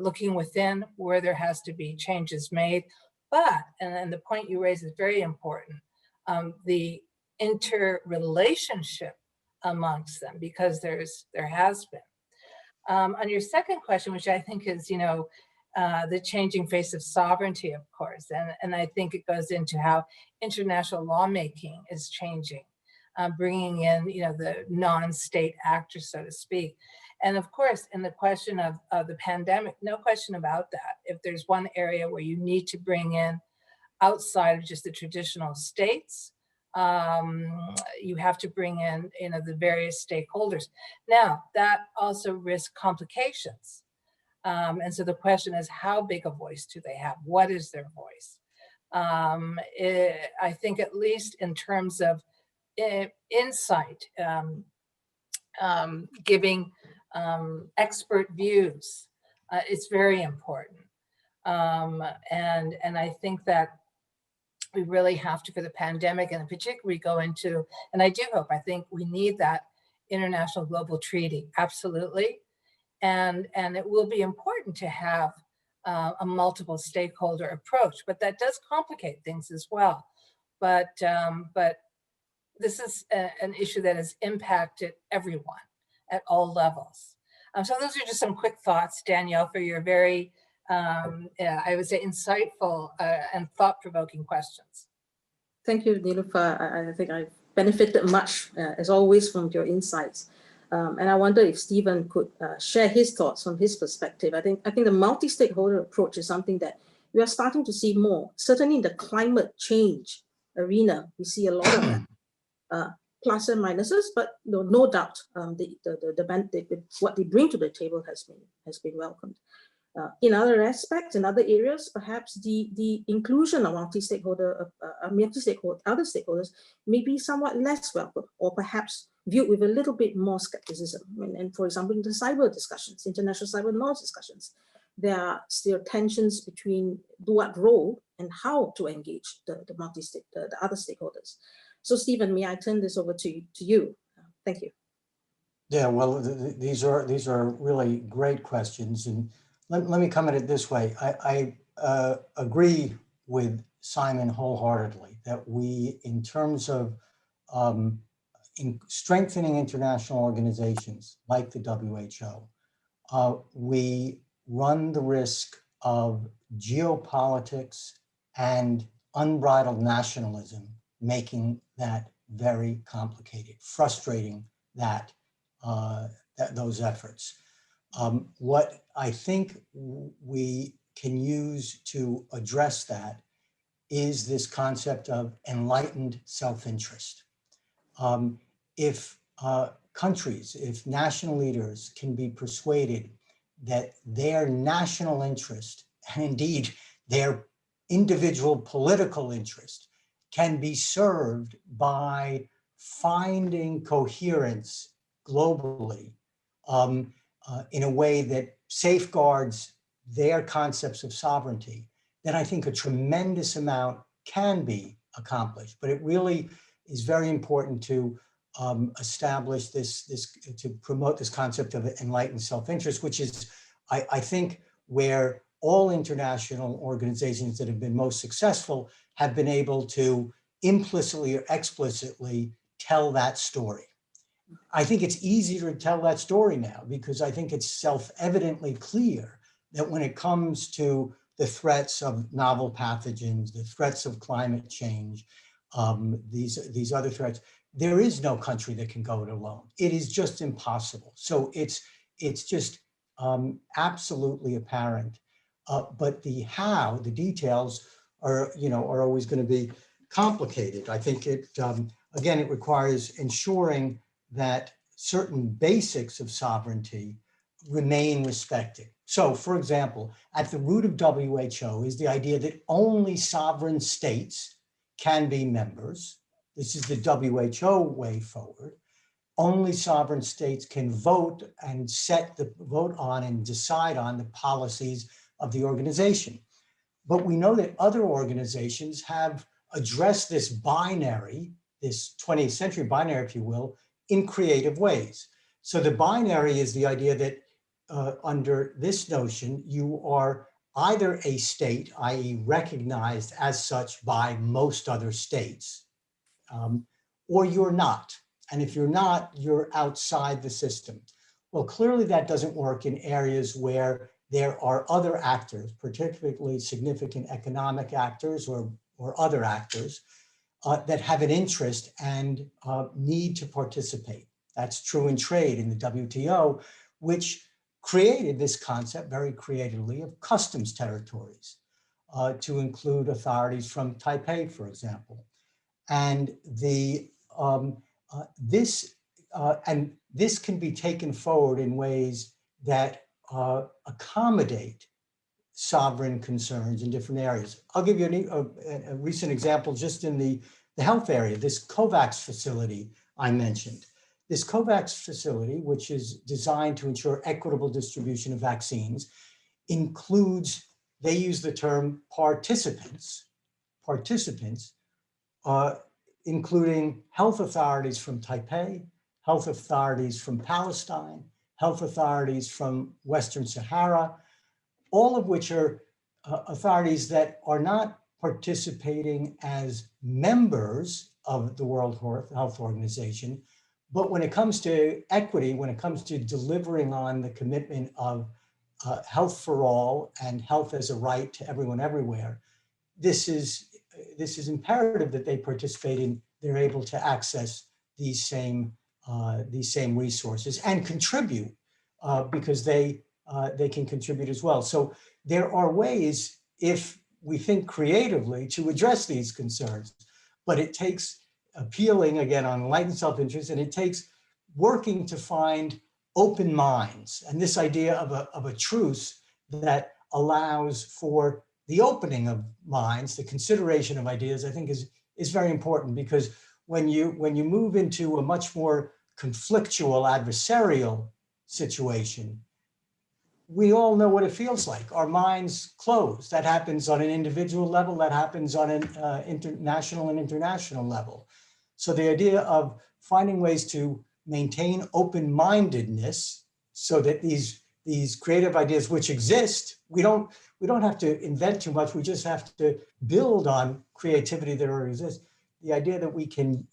Looking within where there has to be changes made, but, and the point you raise is very important, the interrelationship amongst them, because there has been. On your second question, which I think is, the changing face of sovereignty, of course, and I think it goes into how international lawmaking is changing, bringing in, the non-state actors, so to speak. And of course, in the question of the pandemic, no question about that. If there's one area where you need to bring in outside of just the traditional states, you have to bring in, the various stakeholders. Now, that also risks complications. And so the question is, how big a voice do they have? What is their voice? I think at least in terms of insight, giving expert views, it's very important. And I think that we really have to, for the pandemic, and in particular, we go into, and I do hope, I think we need that international global treaty, absolutely. And it will be important to have a multiple stakeholder approach, but that does complicate things as well. But this is an issue that has impacted everyone at all levels. So those are just some quick thoughts, Danielle, for your very, I would say, insightful and thought-provoking questions. Thank you, Niloufar. I think I've benefited much, as always, from your insights. And I wonder if Stephen could share his thoughts from his perspective. I think the multi-stakeholder approach is something that we are starting to see more. Certainly in the climate change arena, we see a lot of that. Plus and minuses, but no doubt what they bring to the table has been welcomed. In other aspects, in other areas, perhaps the inclusion of other stakeholders may be somewhat less welcome, or perhaps viewed with a little bit more skepticism. And for example, in the cyber discussions, international cyber law discussions, there are still tensions between what role and how to engage the other stakeholders. So Stephen, may I turn this over to you? Thank you. Yeah, well, these are really great questions, and let me come at it this way. I agree with Simon wholeheartedly that we, in terms of in strengthening international organizations like the WHO, we run the risk of geopolitics and unbridled nationalism, making that very complicated, frustrating those efforts. What I think we can use to address that is this concept of enlightened self-interest. If countries, if national leaders can be persuaded that their national interest, and indeed their individual political interest, can be served by finding coherence globally in a way that safeguards their concepts of sovereignty, then I think a tremendous amount can be accomplished. But it really is very important to establish to promote this concept of enlightened self-interest, which is, I think, where all international organizations that have been most successful have been able to implicitly or explicitly tell that story. I think it's easier to tell that story now because I think it's self-evidently clear that when it comes to the threats of novel pathogens, the threats of climate change, these other threats, there is no country that can go it alone. It is just impossible. So it's just absolutely apparent. But the how, the details are always going to be complicated. I think again, it requires ensuring that certain basics of sovereignty remain respected. So, for example, at the root of WHO is the idea that only sovereign states can be members. This is the WHO way forward. Only sovereign states can vote and vote on and decide on the policies of the organization. But we know that other organizations have addressed this 20th century binary, if you will, in creative ways. So the binary is the idea that under this notion, you are either a state, i.e. recognized as such by most other states, or you're not. And if you're not, you're outside the system. Well, clearly that doesn't work in areas where there are other actors, particularly significant economic actors or other actors that have an interest and need to participate. That's true in trade in the WTO, which created this concept very creatively of customs territories to include authorities from Taipei, for example. And this can be taken forward in ways that accommodate sovereign concerns in different areas. I'll give you a recent example just in the health area, this COVAX facility I mentioned. This COVAX facility, which is designed to ensure equitable distribution of vaccines, includes, they use the term participants, including health authorities from Taipei, health authorities from Palestine, health authorities from Western Sahara, all of which are authorities that are not participating as members of the World Health Organization. But when it comes to equity, when it comes to delivering on the commitment of health for all and health as a right to everyone everywhere, this is imperative that they participate in, they're able to access these same resources and contribute because they can contribute as well. So there are ways, if we think creatively, to address these concerns, but it takes appealing again on enlightened self-interest, and it takes working to find open minds. And this idea of a truce that allows for the opening of minds, the consideration of ideas, I think is very important, because when you move into a much more conflictual, adversarial situation, we all know what it feels like. Our minds close. That happens on an individual level, that happens on an international and international level. So the idea of finding ways to maintain open-mindedness so that these creative ideas which exist, we don't have to invent too much, we just have to build on creativity that already exists. The idea that we can,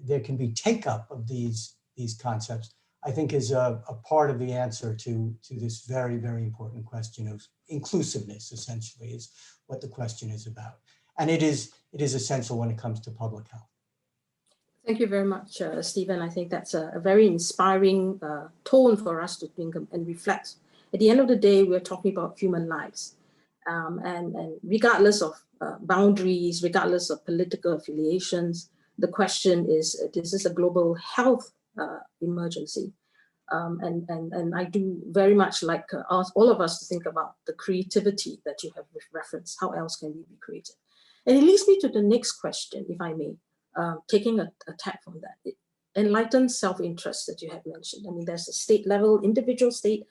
there can be take-up of these concepts, I think is a part of the answer to this very, very important question of inclusiveness, essentially, is what the question is about. And it is essential when it comes to public health. Thank you very much, Stephen. I think that's a very inspiring tone for us to think and reflect. At the end of the day, we're talking about human lives. And regardless of boundaries, regardless of political affiliations, the question is, this is a global health emergency. And I do very much like ask all of us to think about the creativity that you have referenced. How else can we be creative? And it leads me to the next question, if I may, taking a tack from that. Enlightened self-interest that you have mentioned. I mean, there's a state level, individual state,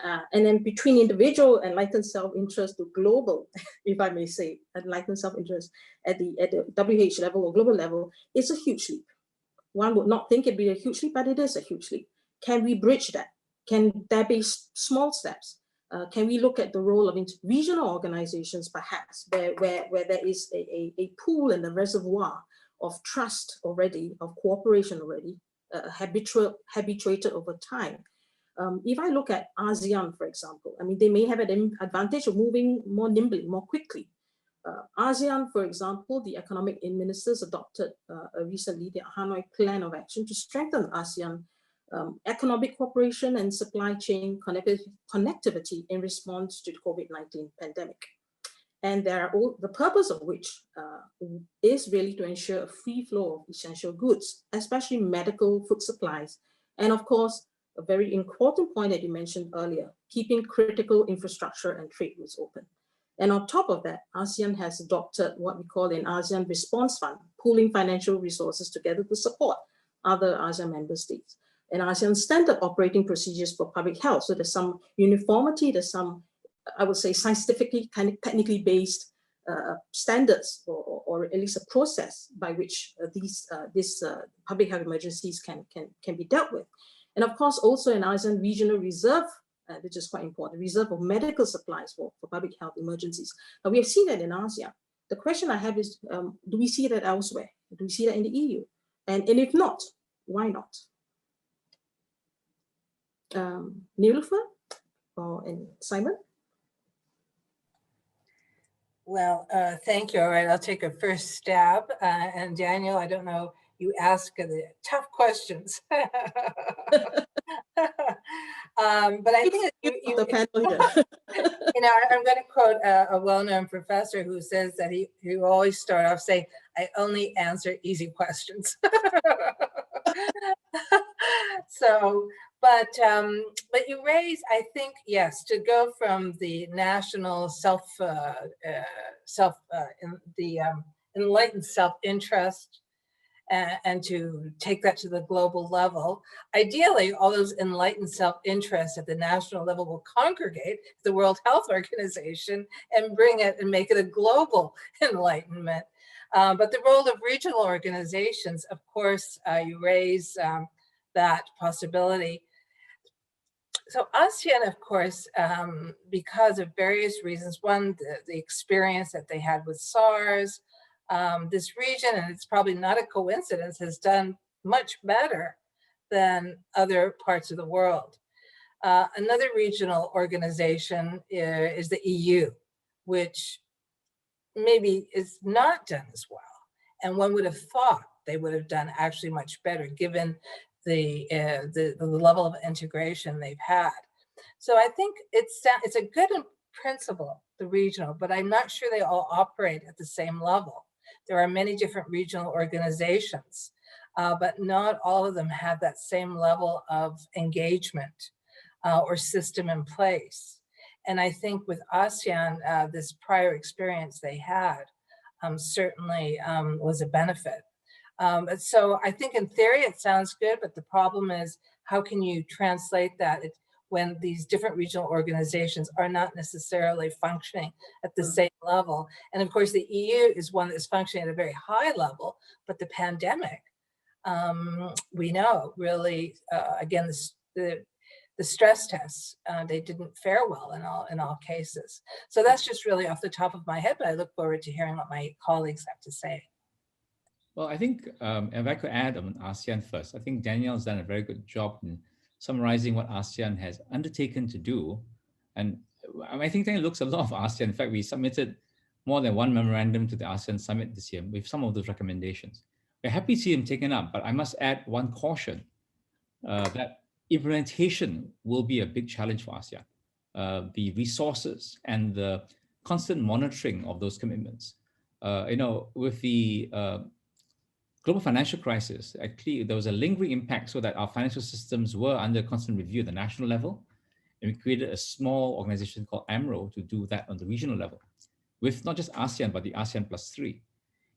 and then between individual enlightened self-interest to global, if I may say, enlightened self-interest at the WH level or global level, it's a huge leap. One would not think it'd be a huge leap, but it is a huge leap. Can we bridge that? Can there be small steps? Can we look at the role of regional organizations, perhaps, where there is a pool and a reservoir of trust already, of cooperation already, habituated over time? If I look at ASEAN, for example, I mean, they may have an advantage of moving more nimbly, more quickly. ASEAN, for example, the economic ministers adopted recently the Hanoi Plan of Action to strengthen ASEAN economic cooperation and supply chain connectivity in response to the COVID-19 pandemic. And the purpose of which is really to ensure a free flow of essential goods, especially medical food supplies. And of course, a very important point that you mentioned earlier, keeping critical infrastructure and trade routes open. And on top of that, ASEAN has adopted what we call an ASEAN Response Fund, pooling financial resources together to support other ASEAN member states. And ASEAN standard operating procedures for public health. So there's some uniformity, there's some, I would say, scientifically, kind of technically based standards or at least a process by which these public health emergencies can be dealt with. And of course, also an ASEAN regional reserve, which is quite important, reserve of medical supplies for public health emergencies. Now, we have seen that in ASEAN. The question I have is, do we see that elsewhere? Do we see that in the EU? And if not, why not? Nilufer and Simon? Well, thank you. All right, I'll take a first stab. And Daniel, I don't know, you ask the tough questions. But I think the panel here. I'm going to quote a well-known professor who says that he will always start off saying, "I only answer easy questions." So, but you raise, I think, yes, to go from the national enlightened self-interest and to take that to the global level. Ideally, all those enlightened self-interests at the national level will congregate at the World Health Organization and bring it and make it a global enlightenment. But the role of regional organizations, of course, you raise that possibility. So ASEAN, of course, because of various reasons, one, the experience that they had with SARS, this region, and it's probably not a coincidence, has done much better than other parts of the world. Another regional organization is the EU, which maybe is not done as well. And one would have thought they would have done actually much better given the level of integration they've had. So I think it's a good principle, the regional, but I'm not sure they all operate at the same level. There are many different regional organizations, but not all of them have that same level of engagement or system in place. And I think with ASEAN, this prior experience they had certainly was a benefit. So I think in theory it sounds good, but the problem is how can you translate that when these different regional organizations are not necessarily functioning at the same level. And of course the EU is one that's functioning at a very high level, but the pandemic, we know really, again, the stress tests, they didn't fare well in all cases. So that's just really off the top of my head, but I look forward to hearing what my colleagues have to say. Well, I think if I could add on ASEAN first, I think Daniel's done a very good job in summarizing what ASEAN has undertaken to do. And I think Daniel looks a lot of ASEAN. In fact, we submitted more than one memorandum to the ASEAN Summit this year with some of those recommendations. We're happy to see them taken up, but I must add one caution that implementation will be a big challenge for ASEAN. The resources and the constant monitoring of those commitments. With the global financial crisis, actually, there was a lingering impact so that our financial systems were under constant review at the national level. And we created a small organization called AMRO to do that on the regional level, with not just ASEAN, but the ASEAN +3.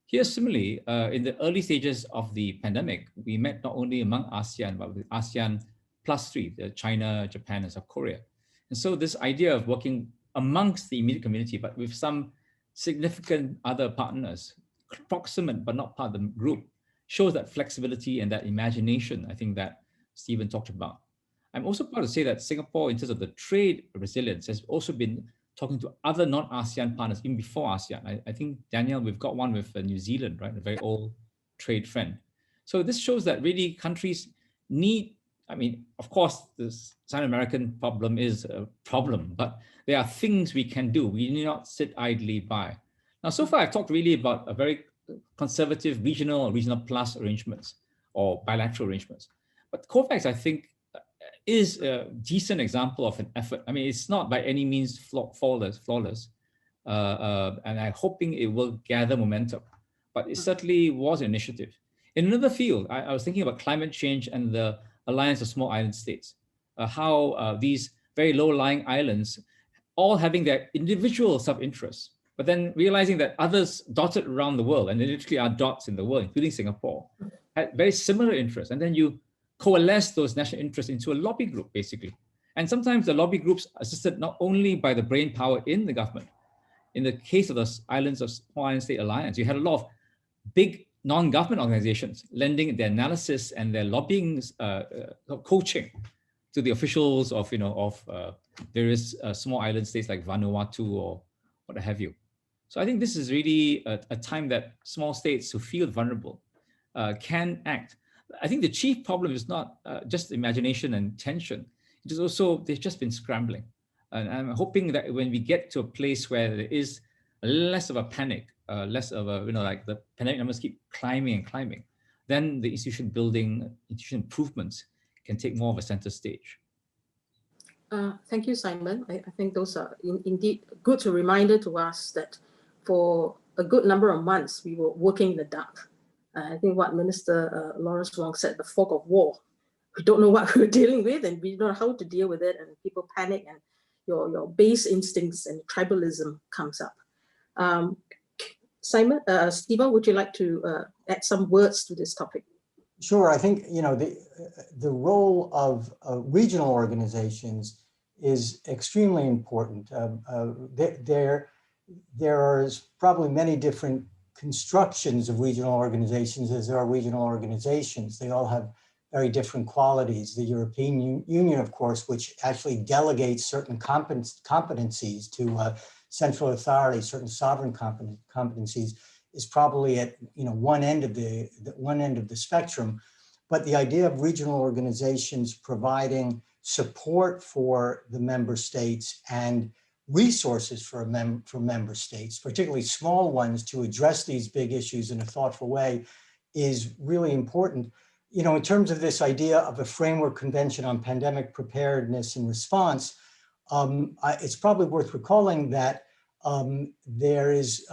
Here, similarly, in the early stages of the pandemic, we met not only among ASEAN, but with ASEAN +3, China, Japan, and South Korea. And so this idea of working amongst the immediate community, but with some significant other partners, proximate but not part of the group, shows that flexibility and that imagination, I think, that Stephen talked about. I'm also proud to say that Singapore, in terms of the trade resilience, has also been talking to other non-ASEAN partners even before ASEAN. I think, Daniel, we've got one with New Zealand, right? A very old trade friend. So this shows that really countries need, of course, the Sino-American problem is a problem, but there are things we can do. We need not sit idly by. Now, so far, I've talked really about a very conservative regional or regional plus arrangements or bilateral arrangements. But COVAX, I think, is a decent example of an effort. It's not by any means flawless, and I'm hoping it will gather momentum. But it certainly was an initiative. In another field, I was thinking about climate change and the Alliance of Small Island States, how these very low-lying islands, all having their individual self-interests, but then realizing that others dotted around the world, and there literally are dots in the world, including Singapore, had very similar interests. And then you coalesce those national interests into a lobby group, basically. And sometimes the lobby groups assisted not only by the brain power in the government, In the case of the islands of Small Island State Alliance, you had a lot of big non-government organizations lending their analysis and their lobbying coaching to the officials of various small island states like Vanuatu or what have you. So I think this is really a time that small states who feel vulnerable can act. I think the chief problem is not just imagination and tension. It is also they've just been scrambling. And I'm hoping that when we get to a place where there is less of a panic, less of a, like the pandemic numbers keep climbing and climbing, then the institution building, institution improvements can take more of a center stage. Thank you, Simon. I think those are indeed good reminder to us that for a good number of months, we were working in the dark. I think what Minister Lawrence Wong said, the fog of war. We don't know what we're dealing with and we don't know how to deal with it, and people panic and your base instincts and tribalism comes up. Stephen, would you like to add some words to this topic? Sure. I think the role of regional organizations is extremely important. There are probably many different constructions of regional organizations as there are regional organizations. They all have very different qualities. The European Union, of course, which actually delegates certain competencies to central authorities, certain sovereign competencies, is probably at one end of the spectrum. But the idea of regional organizations providing support for the member states and resources for member states, particularly small ones, to address these big issues in a thoughtful way is really important. In terms of this idea of a framework convention on pandemic preparedness and response, it's probably worth recalling that there is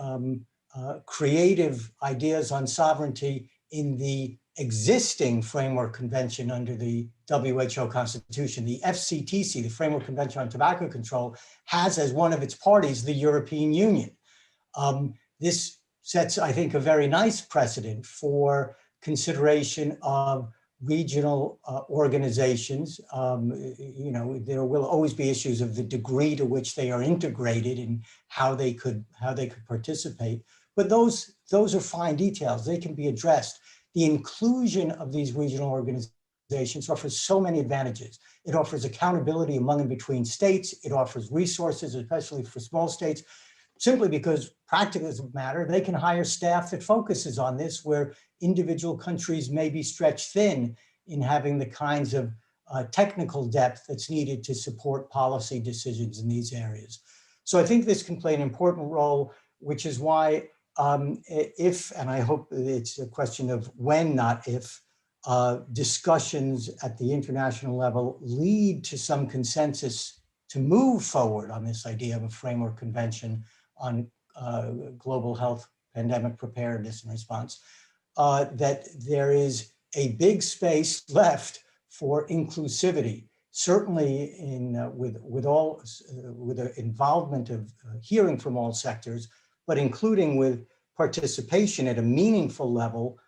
creative ideas on sovereignty in the existing framework convention under the WHO Constitution. The FCTC, the Framework Convention on Tobacco Control, has as one of its parties the European Union. This sets, I think, a very nice precedent for consideration of regional organizations. There will always be issues of the degree to which they are integrated and how they could participate. But those are fine details. They can be addressed. The inclusion of these regional organizations offers so many advantages. It offers accountability among and between states. It offers resources, especially for small states, simply because practically as a matter, they can hire staff that focuses on this, where individual countries may be stretched thin in having the kinds of technical depth that's needed to support policy decisions in these areas. So I think this can play an important role, which is why if, and I hope it's a question of when, not if, discussions at the international level lead to some consensus to move forward on this idea of a framework convention on global health, pandemic preparedness and response, that there is a big space left for inclusivity, certainly with the involvement of hearing from all sectors, but including with participation at a meaningful level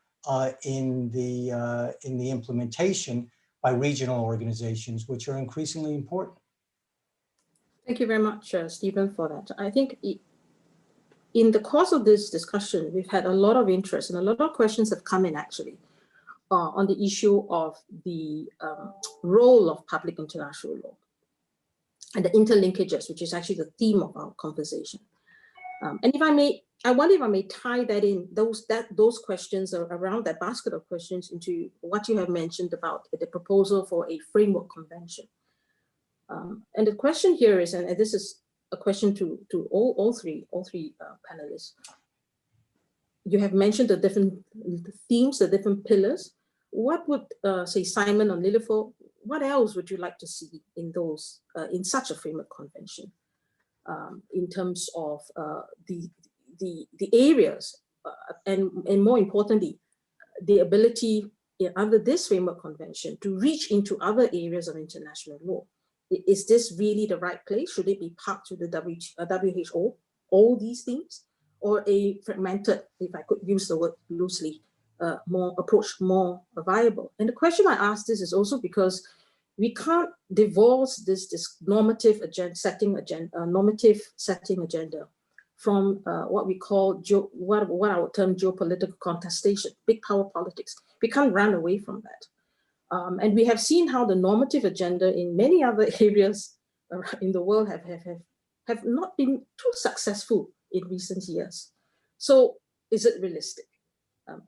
in the implementation by regional organizations, which are increasingly important. Thank you very much, Stephen, for that. I think in the course of this discussion, we've had a lot of interest and a lot of questions have come in actually on the issue of the role of public international law and the interlinkages, which is actually the theme of our conversation. And if I may, I wonder if I may tie that in, those questions around that basket of questions into what you have mentioned about the proposal for a framework convention. And the question here is, and this is a question to all three panelists. You have mentioned the different themes, the different pillars. What would, say, Simon or Lilifo, what else would you like to see in those, in such a framework convention, in terms of the areas, and more importantly, the ability under this framework convention to reach into other areas of international law? Is this really the right place? Should it be parked to the WHO, all these things, or a fragmented, if I could use the word loosely, approach more viable? And the question I ask this is also because we can't divorce this normative setting agenda from what we call what I would term geopolitical contestation, big power politics. We can't run away from that. And we have seen how the normative agenda in many other areas in the world have not been too successful in recent years. So is it realistic?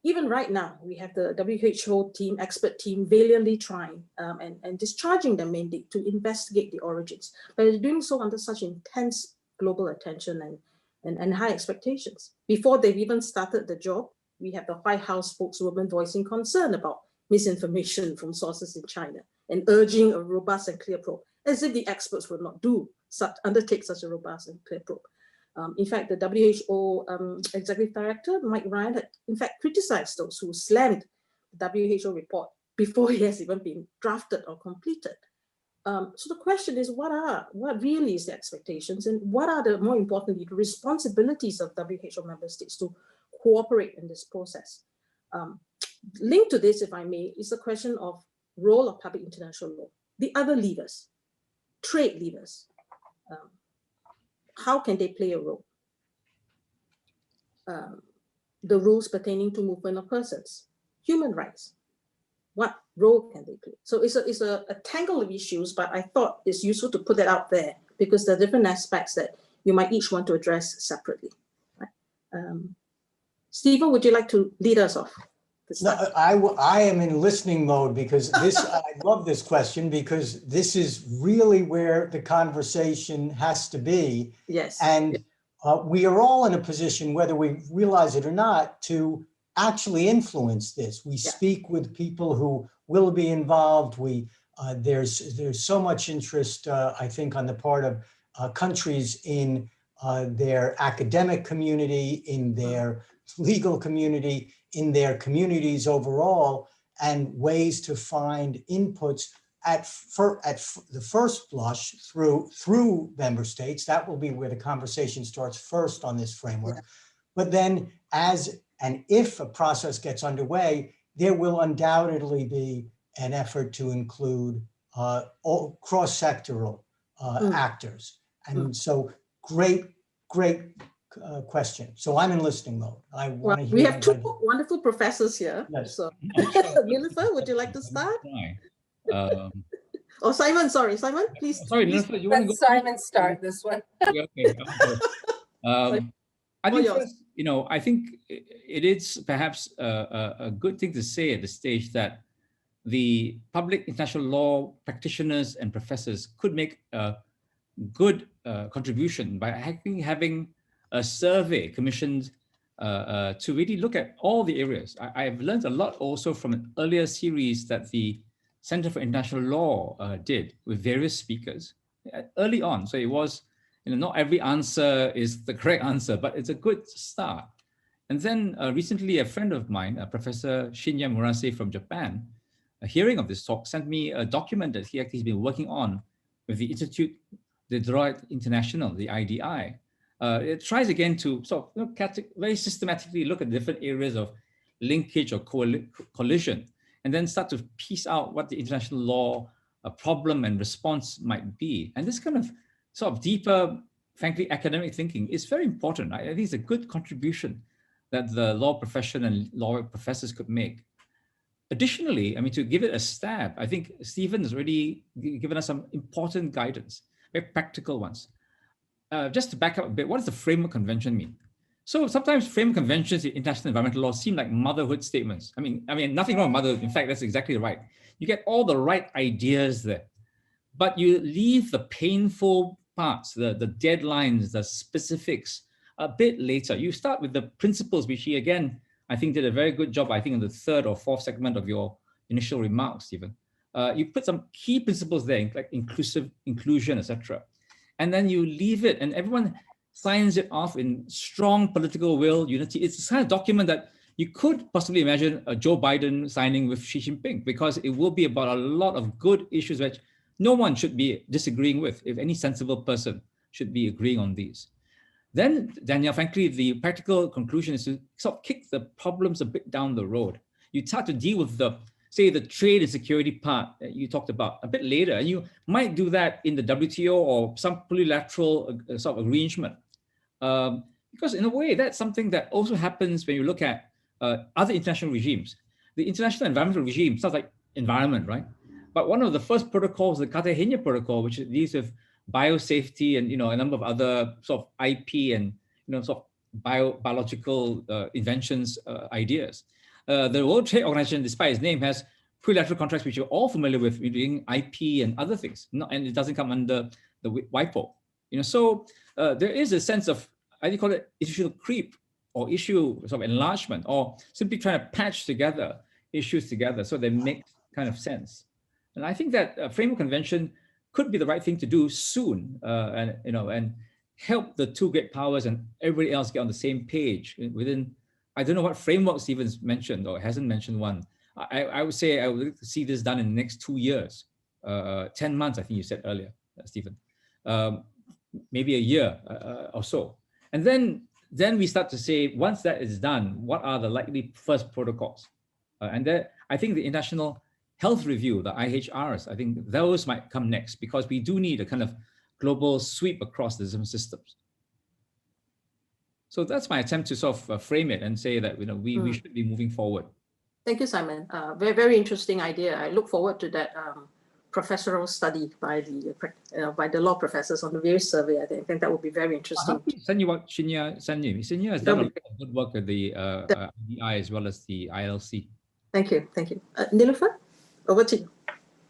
Even right now, we have the WHO team, expert team, valiantly trying and discharging their mandate to investigate the origins, but they're doing so under such intense global attention and high expectations. Before they've even started the job, we have the White House spokeswoman voicing concern about misinformation from sources in China and urging a robust and clear probe, as if the experts would not undertake such a robust and clear probe. In fact, the WHO Executive Director, Mike Ryan, had in fact criticized those who slammed the WHO report before it has even been drafted or completed. So the question is, what really is the expectations, and what are the, more importantly, the responsibilities of WHO member states to cooperate in this process? Linked to this, if I may, is the question of role of public international law. The other levers, trade levers, how can they play a role? The rules pertaining to movement of persons, human rights, what role can they play? So it's a tangle of issues, but I thought it's useful to put that out there because there are different aspects that you might each want to address separately. Right? Stephen, would you like to lead us off? No, I am in listening mode because this, I love this question because this is really where the conversation has to be. Yes. And we are all in a position, whether we realize it or not, to actually influence this. We speak with people who will be involved. There's so much interest, I think, on the part of countries in their academic community, in their legal community, in their communities overall, and ways to find inputs at the first blush through member states. That will be where the conversation starts first on this framework. Yeah. But then as and if a process gets underway, there will undoubtedly be an effort to include all cross-sectoral actors. And so great question. So I'm in listening mode. We have two wonderful professors here. Yes. So, Nilufer, would you like to start? Oh, Simon, sorry, Simon, please. Sorry, Nilufer, you want to go? Simon start this one. Okay. I think first, I think it is perhaps a good thing to say at this stage that the public international law practitioners and professors could make a good contribution by having a survey commissioned to really look at all the areas. I've learned a lot also from an earlier series that the Center for International Law did with various speakers early on. So it was, not every answer is the correct answer, but it's a good start. And then recently, a friend of mine, Professor Shinya Murase from Japan, hearing of this talk, sent me a document that he's been working on with the Institute de Droit International, the IDI. It tries again to sort of very systematically look at different areas of linkage or collision, and then start to piece out what the international law problem and response might be. And this kind of sort of deeper, frankly, academic thinking is very important. I think it's a good contribution that the law profession and law professors could make. Additionally, to give it a stab, I think Stephen has already given us some important guidance, very practical ones. Just to back up a bit, what does the Framework Convention mean? So sometimes framework conventions in international environmental law seem like motherhood statements. I mean, nothing wrong with motherhood. In fact, that's exactly right. You get all the right ideas there, but you leave the painful parts, the deadlines, the specifics a bit later. You start with the principles, which he, again, I think did a very good job, I think, in the third or fourth segment of your initial remarks, Stephen. You put some key principles there, like inclusion, etc. And then you leave it, and everyone signs it off in strong political will, unity. It's the kind of document that you could possibly imagine Joe Biden signing with Xi Jinping, because it will be about a lot of good issues which no one should be disagreeing with, if any sensible person should be agreeing on these. Then, Danielle, frankly, the practical conclusion is to sort of kick the problems a bit down the road. You start to deal with the trade and security part that you talked about a bit later. And you might do that in the WTO or some plurilateral sort of arrangement. Because in a way, that's something that also happens when you look at other international regimes. The International Environmental Regime sounds like environment, right? But one of the first protocols, the Cartagena Protocol, which deals with biosafety and a number of other sort of IP and sort of biological inventions ideas. The World Trade Organization, despite its name, has trilateral contracts which you're all familiar with, including IP and other things. And it doesn't come under the WIPO. So there is a sense of, I call it institutional creep, or issue sort of enlargement, or simply trying to patch together issues together so they make kind of sense. And I think that a framework convention could be the right thing to do soon, and help the two great powers and everybody else get on the same page within. I don't know what framework Stephen's mentioned or hasn't mentioned one. I would say I would like to see this done in the next 2 years, 10 months, I think you said earlier, Stephen, maybe a year or so. And then we start to say, once that is done, what are the likely first protocols? And there, I think the International Health Review, the IHRs, I think those might come next, because we do need a kind of global sweep across the different systems. So that's my attempt to sort of frame it and say that we should be moving forward. Thank you, Simon. Very, very interesting idea. I look forward to that professional study by the law professors on the various survey. I think that would be very interesting. Send you out Shinya has done a lot of good work at the IDI as well as the ILC. Thank you. Niloufar, over to you.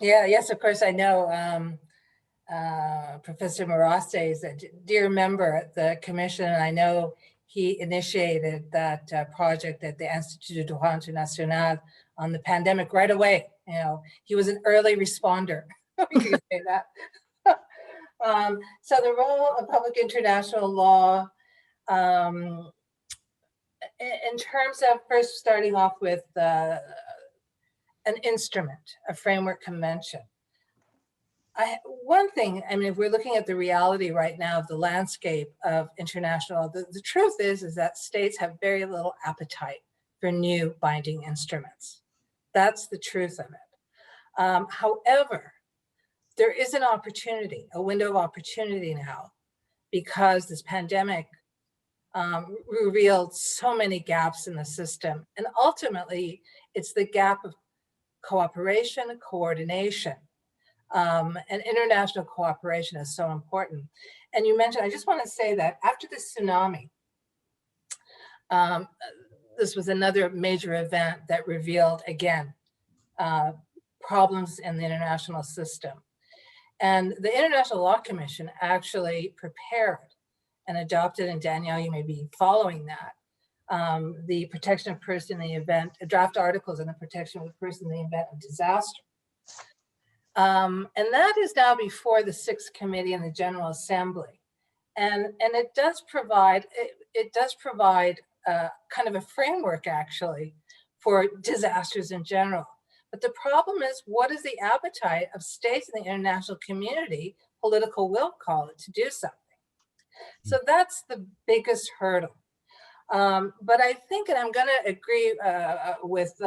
Yes, of course, I know Professor Maraste is a dear member at the commission, and I know he initiated that project at the Institut de Droit International on the pandemic right away. He was an early responder. We can say that. So the role of public international law, in terms of first starting off with an instrument, a framework convention. One thing, if we're looking at the reality right now of the landscape of international, the truth is that states have very little appetite for new binding instruments. That's the truth of it. However, there is an opportunity, a window of opportunity now, because this pandemic revealed so many gaps in the system. And ultimately, it's the gap of cooperation, coordination. And international cooperation is so important. And you mentioned, I just want to say that after the tsunami, this was another major event that revealed, again, problems in the international system. And the International Law Commission actually prepared and adopted, and Danielle, you may be following that, the protection of person in the event, draft articles on the protection of the person in the event of disaster. And that is now before the 6th Committee in the General Assembly. And it does provide, kind of a framework actually for disasters in general. But the problem is, what is the appetite of states in the international community, political will call it, to do something? So that's the biggest hurdle. But I think, and I'm going to agree with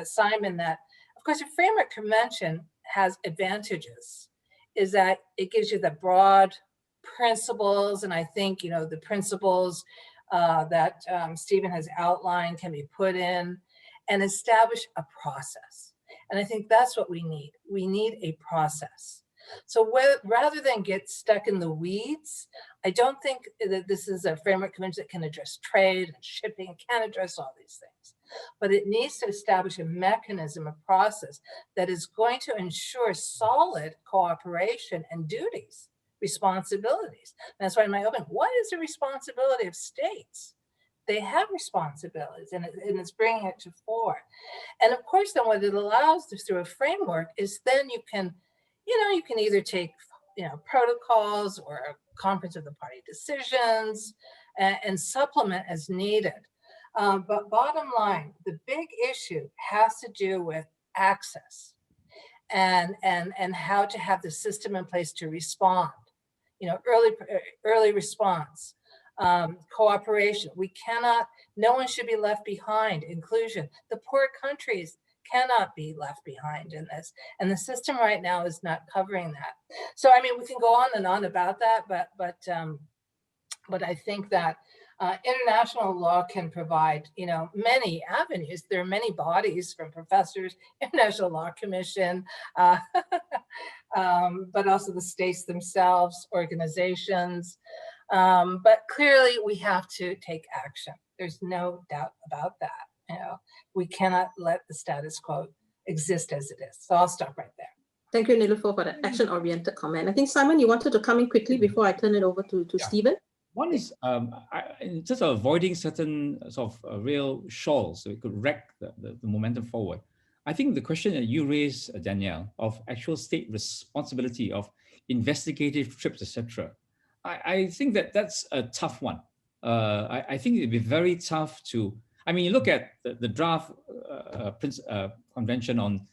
Simon, that of course a framework convention has advantages, is that it gives you the broad principles, and I think the principles that Stephen has outlined can be put in and establish a process. And I think that's what we need. We need a process. So rather than get stuck in the weeds, I don't think that this is a framework convention that can address trade and shipping, and can address all these things. But it needs to establish a mechanism, a process that is going to ensure solid cooperation and duties, responsibilities. And that's why in my opening, what is the responsibility of states? They have responsibilities, and it's bringing it to fore. And of course, then what it allows through a framework is then you can either take, protocols or a conference of the party decisions and supplement as needed. But bottom line, the big issue has to do with access and how to have the system in place to respond, early response. Cooperation. No one should be left behind. Inclusion. The poor countries cannot be left behind in this. And the system right now is not covering that. So, we can go on and on about that, but I think that International law can provide, many avenues. There are many bodies, from professors, International Law Commission, but also the states themselves, organizations. But clearly we have to take action. There's no doubt about that. We cannot let the status quo exist as it is. So I'll stop right there. Thank you, Nilufer, for that action-oriented comment. I think, Simon, you wanted to come in quickly before I turn it over to Stephen. One is, in terms of avoiding certain sort of real shoals, so it could wreck the momentum forward. I think the question that you raised, Danielle, of actual state responsibility of investigative trips, etc., I think that's a tough one. I think it'd be very tough to, you look at the draft convention on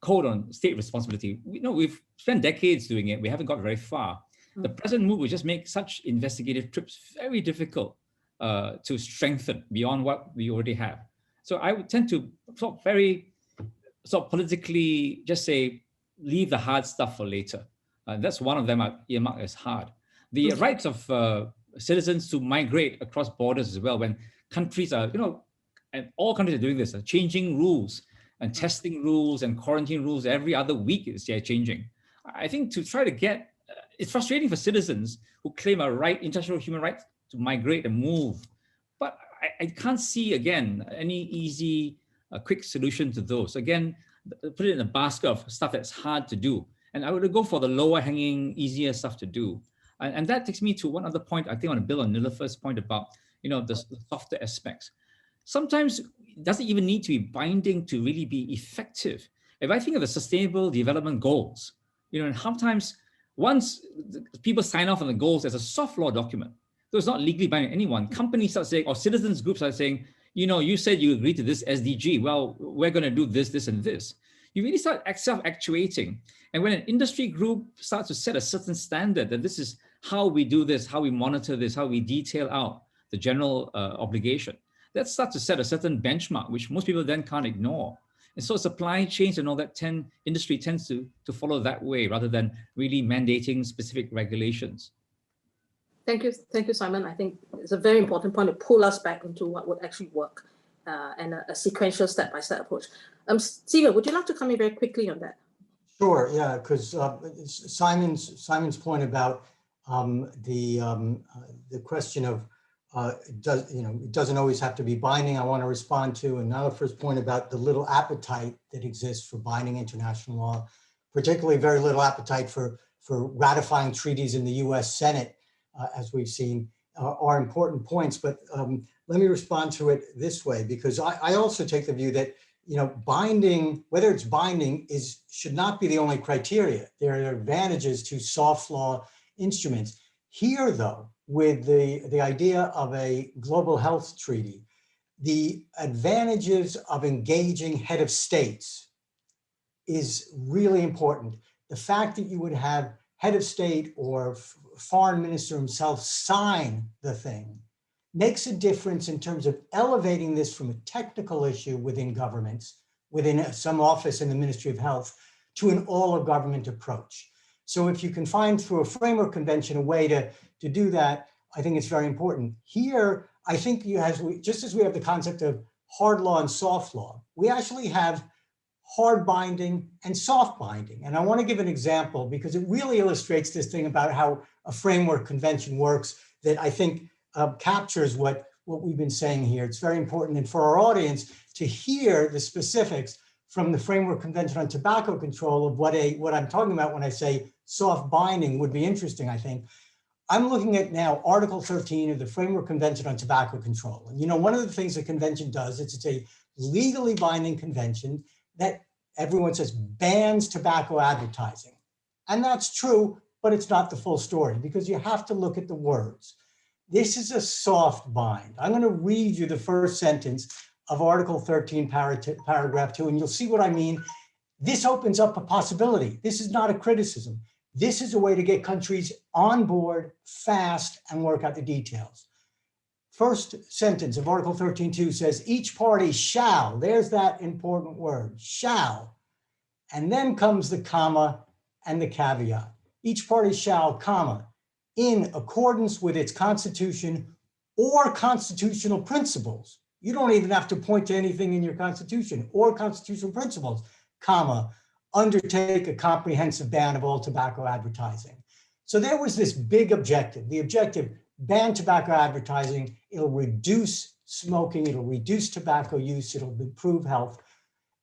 code on state responsibility. We've spent decades doing it. We haven't got very far. The present move will just make such investigative trips very difficult to strengthen beyond what we already have. So I would tend to very politically just say, leave the hard stuff for later. That's one of them I earmark as hard. The rights of citizens to migrate across borders as well, when countries are, and all countries are doing this, changing rules and testing rules and quarantine rules every other week, they're changing. I think to try to get, it's frustrating for citizens who claim a right, international human rights to migrate and move. But I can't see, again, any easy, quick solution to those. Again, put it in a basket of stuff that's hard to do. And I would go for the lower hanging, easier stuff to do. And that takes me to one other point. I think I want to build on Nilufer's point about, the softer aspects. Sometimes it doesn't even need to be binding to really be effective. If I think of the Sustainable Development Goals, and sometimes once people sign off on the goals as a soft law document, so it's not legally binding anyone, companies start saying, or citizens groups are saying, you said you agreed to this SDG. Well, we're going to do this, this, and this. You really start self-actuating. And when an industry group starts to set a certain standard that this is how we do this, how we monitor this, how we detail out the general obligation, that starts to set a certain benchmark, which most people then can't ignore. And so supply chains and all that industry tends to follow that way rather than really mandating specific regulations. Thank you, Simon. I think it's a very important point to pull us back into what would actually work and a sequential step-by-step approach. Stephen, would you like to come in very quickly on that? Sure, yeah, because Simon's point about the question of it doesn't always have to be binding, I want to respond to, and Nilufer's point about the little appetite that exists for binding international law, particularly very little appetite for ratifying treaties in the US Senate, as we've seen, are important points. But let me respond to it this way, because I also take the view that binding, whether it's binding, should not be the only criteria. There are advantages to soft law instruments. Here, though, with the idea of a global health treaty, the advantages of engaging head of states is really important. The fact that you would have head of state or foreign minister himself sign the thing makes a difference in terms of elevating this from a technical issue within governments, within some office in the Ministry of Health, to an all-of-government approach. So if you can find through a framework convention a way to do that, I think it's very important. Here, I think just as we have the concept of hard law and soft law, we actually have hard binding and soft binding. And I want to give an example because it really illustrates this thing about how a framework convention works that I think captures what we've been saying here. It's very important. And for our audience to hear the specifics from the Framework Convention on Tobacco Control of what I'm talking about when I say soft binding would be interesting, I think. I'm looking at now Article 13 of the Framework Convention on Tobacco Control. And one of the things the convention does is it's a legally binding convention that everyone says bans tobacco advertising. And that's true, but it's not the full story because you have to look at the words. This is a soft bind. I'm going to read you the first sentence of Article 13, paragraph 2, and you'll see what I mean. This opens up a possibility. This is not a criticism. This is a way to get countries on board fast and work out the details. First sentence of Article 13.2 says, each party shall, there's that important word, shall, and then comes the comma and the caveat. Each party shall, comma, in accordance with its constitution or constitutional principles. You don't even have to point to anything in your constitution, or constitutional principles, comma, undertake a comprehensive ban of all tobacco advertising. So there was this big objective. The objective, ban tobacco advertising, it'll reduce smoking, it'll reduce tobacco use, it'll improve health.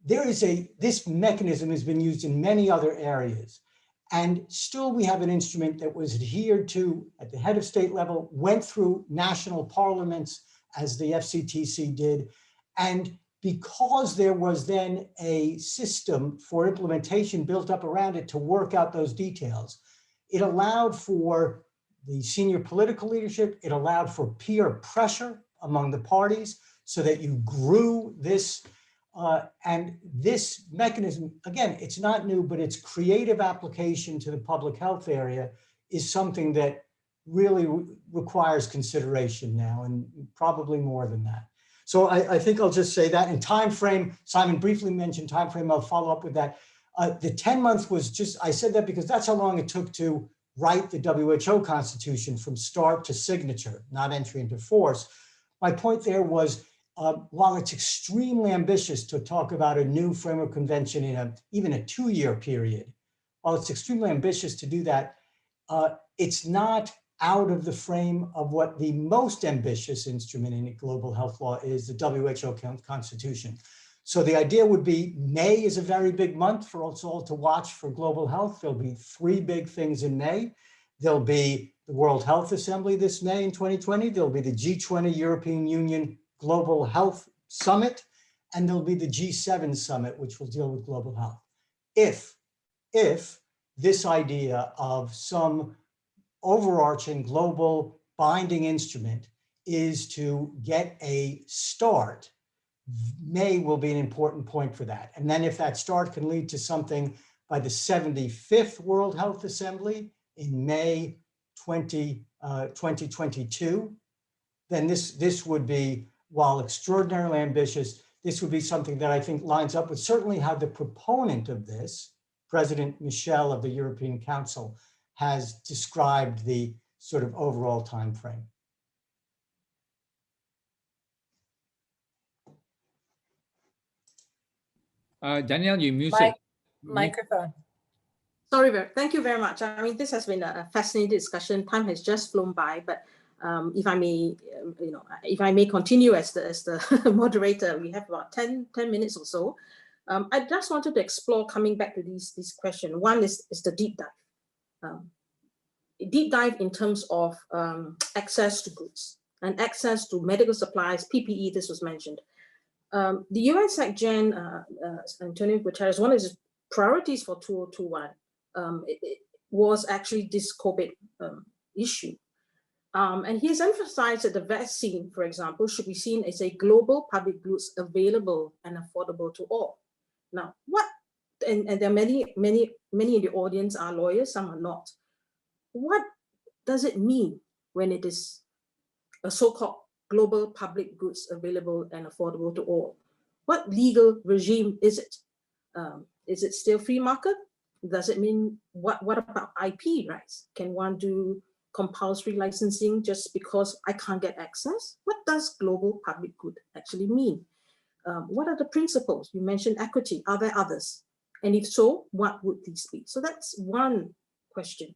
This mechanism has been used in many other areas. And still we have an instrument that was adhered to at the head of state level, went through national parliaments as the FCTC did. And because there was then a system for implementation built up around it to work out those details, it allowed for the senior political leadership, it allowed for peer pressure among the parties so that you grew this. And this mechanism, again, it's not new, but its creative application to the public health area is something that really requires consideration now, and probably more than that. So I think I'll just say that. In time frame, Simon briefly mentioned time frame, I'll follow up with that. The 10 months was just, I said that because that's how long it took to write the WHO Constitution from start to signature, not entry into force. My point there was, while it's extremely ambitious to talk about a new framework convention in even a 2-year period, while it's extremely ambitious to do that, it's not out of the frame of what the most ambitious instrument in global health law is, the WHO Constitution. So the idea would be May is a very big month for us all to watch for global health. There'll be 3 big things in May. There'll be the World Health Assembly this May in 2020. There'll be the G20 European Union Global Health Summit, and there'll be the G7 Summit, which will deal with global health. If this idea of some overarching global binding instrument is to get a start, May will be an important point for that. And then if that start can lead to something by the 75th World Health Assembly in May 2022, then this would be, while extraordinarily ambitious, this would be something that I think lines up with certainly how the proponent of this, President Michel of the European Council, has described the sort of overall time frame. Danielle, you muted. Microphone. Sorry, thank you very much. I mean, this has been a fascinating discussion. Time has just flown by, but if I may, if I may continue as the moderator, we have about 10 minutes or so. I just wanted to explore, coming back to these questions. One is the deep dive. Deep dive in terms of access to goods and access to medical supplies, PPE, this was mentioned. The UN SecGen, Antonio Guterres, one of his priorities for 2021 it was actually this COVID issue. And he has emphasized that the vaccine, for example, should be seen as a global public goods available and affordable to all. Now, and there are many in the audience are lawyers, some are not. What does it mean when it is a so-called global public goods available and affordable to all? What legal regime is it? Is it still free market? Does it mean, what about IP rights? Can one do compulsory licensing just because I can't get access? What does global public good actually mean? What are the principles? You mentioned equity. Are there others? And if so, what would these be? So that's one question.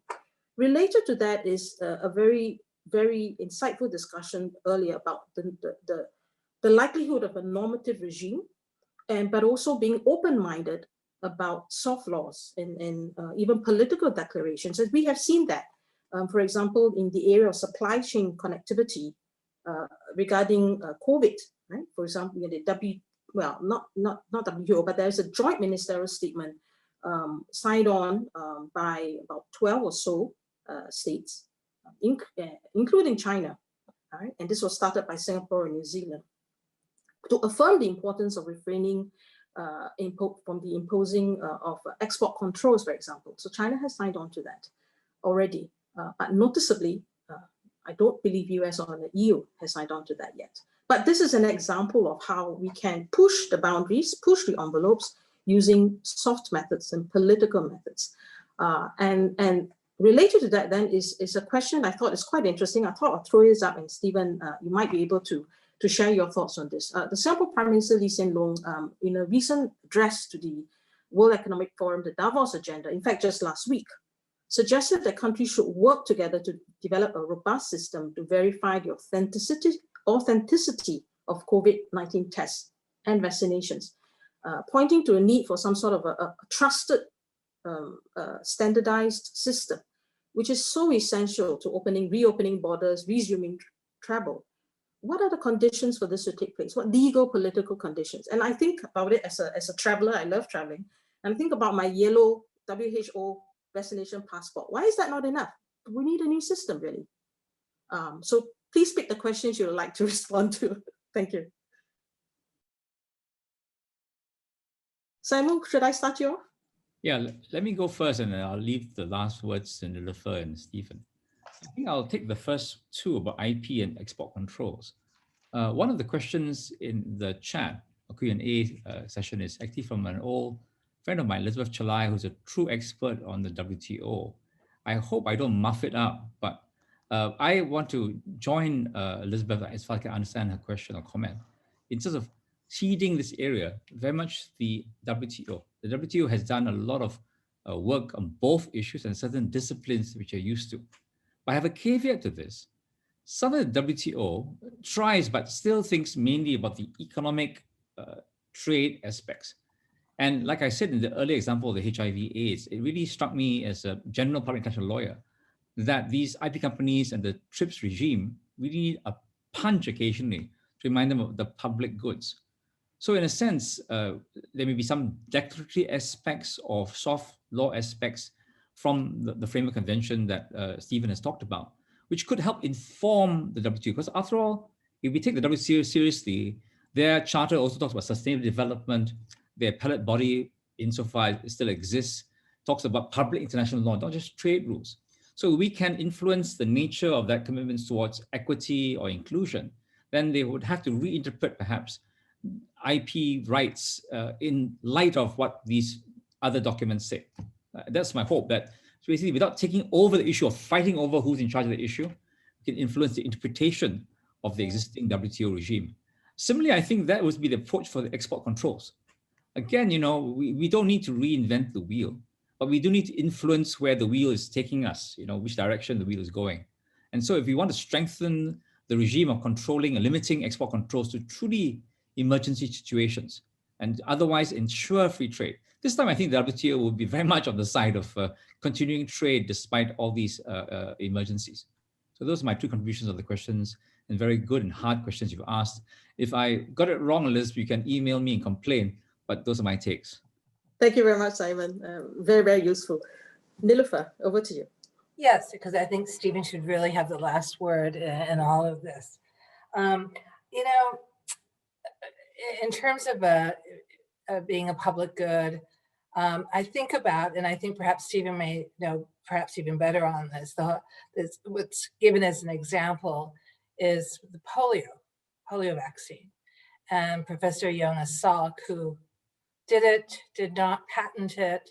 Related to that is a very, very insightful discussion earlier about the likelihood of a normative regime, but also being open-minded about soft laws and even political declarations. And we have seen that, for example, in the area of supply chain connectivity regarding COVID, right? For example, the not WHO, but there's a joint ministerial statement signed on by about 12 or so states, including China, right? And this was started by Singapore and New Zealand, to affirm the importance of refraining from the imposing of export controls, for example. So China has signed on to that already, but noticeably, I don't believe US or the EU has signed on to that yet. But this is an example of how we can push the boundaries, push the envelopes using soft methods and political methods. And Related to that then is a question I thought is quite interesting. I thought I'll throw this up, and Stephen, you might be able to share your thoughts on this. The Singapore Prime Minister Lee Hsien Loong, in a recent address to the World Economic Forum, the Davos agenda, in fact, just last week, suggested that countries should work together to develop a robust system to verify the authenticity of COVID-19 tests and vaccinations, pointing to a need for some sort of a trusted, standardized system, which is so essential to reopening borders, resuming travel. What are the conditions for this to take place? What legal, political conditions? And I think about it as a traveler. I love traveling. And I think about my yellow WHO vaccination passport. Why is that not enough? We need a new system, really. So please pick the questions you would like to respond to. Thank you. Simon, should I start you off? Yeah, let me go first, and then I'll leave the last words to Nilufer and Stephen. I think I'll take the first two about IP and export controls. One of the questions in the chat, a Q&A session, is actually from an old friend of mine, Elizabeth Chalai, who's a true expert on the WTO. I hope I don't muff it up, but I want to join Elizabeth as far as I can understand her question or comment. In terms of seeding this area, very much the WTO. The WTO has done a lot of work on both issues and certain disciplines which are used to. But I have a caveat to this. Some of the WTO tries, but still thinks mainly about the economic trade aspects. And like I said in the earlier example of the HIV/AIDS, it really struck me as a general public international lawyer that these IP companies and the TRIPS regime really need a punch occasionally to remind them of the public goods. So in a sense, there may be some declaratory aspects of soft law aspects from the Framework Convention that Stephen has talked about, which could help inform the WTO. Because after all, if we take the WTO seriously, their charter also talks about sustainable development. Their appellate body, insofar as it still exists, talks about public international law, not just trade rules. So we can influence the nature of that commitment towards equity or inclusion. Then they would have to reinterpret perhaps IP rights in light of what these other documents say. That's my hope, that basically without taking over the issue of fighting over who's in charge of the issue, we can influence the interpretation of the existing WTO regime. Similarly, I think that would be the approach for the export controls. Again, we don't need to reinvent the wheel, but we do need to influence where the wheel is taking us, which direction the wheel is going. And so if we want to strengthen the regime of controlling and limiting export controls to truly emergency situations and otherwise ensure free trade, this time I think the WTO will be very much on the side of continuing trade despite all these emergencies. So those are my two contributions of the questions, and very good and hard questions you've asked. If I got it wrong, Liz, you can email me and complain, but those are my takes. Thank you very much, Simon. Very, very useful. Nilufer, over to you. Yes, because I think Stephen should really have the last word in all of this. In terms of being a public good, I think about, and I think perhaps Stephen may know perhaps even better on this, what's given as an example is the polio vaccine. And Professor Jonas Salk, who did not patent it,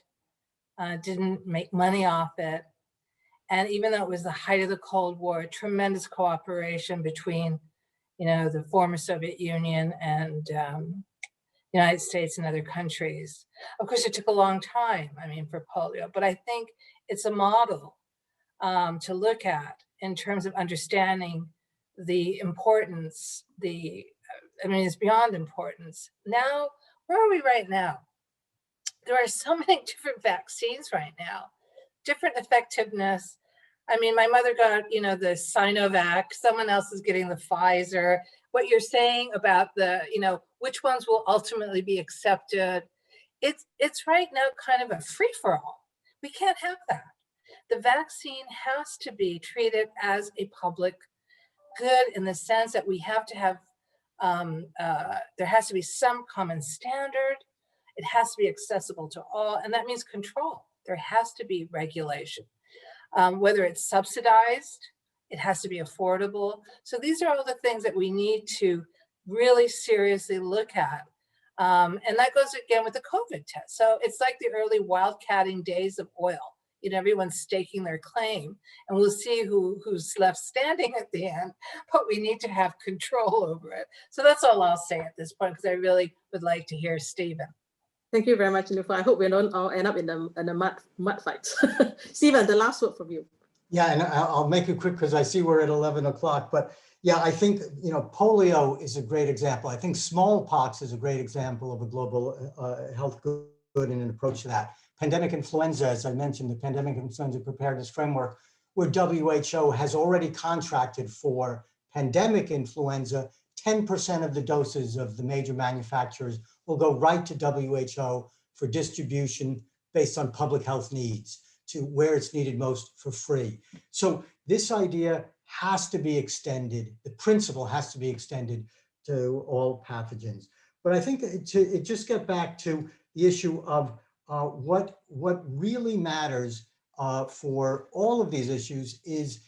didn't make money off it. And even though it was the height of the Cold War, tremendous cooperation between, the former Soviet Union and the United States and other countries. Of course, it took a long time, for polio, but I think it's a model to look at in terms of understanding the importance, it's beyond importance. Now, where are we right now? There are so many different vaccines right now, different effectiveness. My mother got, the Sinovac, someone else is getting the Pfizer. What you're saying about the, which ones will ultimately be accepted, it's right now kind of a free-for-all. We can't have that. The vaccine has to be treated as a public good in the sense that we have to have, there has to be some common standard. It has to be accessible to all, and that means control. There has to be regulation. Whether it's subsidized, it has to be affordable. So these are all the things that we need to really seriously look at. And that goes again with the COVID test. So it's like the early wildcatting days of oil. you know, everyone's staking their claim, and we'll see who's left standing at the end, but we need to have control over it. So that's all I'll say at this point, because I really would like to hear Stephen. Thank you very much, Nilufer. I hope we don't all end up in a mud fight. Stephen, the last word from you. Yeah, and I'll make it quick because I see we're at 11 o'clock, but yeah, I think, you know, polio is a great example. I think smallpox is a great example of a global health good and an approach to that. Pandemic influenza, as I mentioned, the Pandemic Influenza Preparedness Framework, where WHO has already contracted for pandemic influenza, 10% of the doses of the major manufacturers will go right to WHO for distribution based on public health needs to where it's needed most for free. So this idea has to be extended. The principle has to be extended to all pathogens. But I think to just get back to the issue of what really matters for all of these issues is,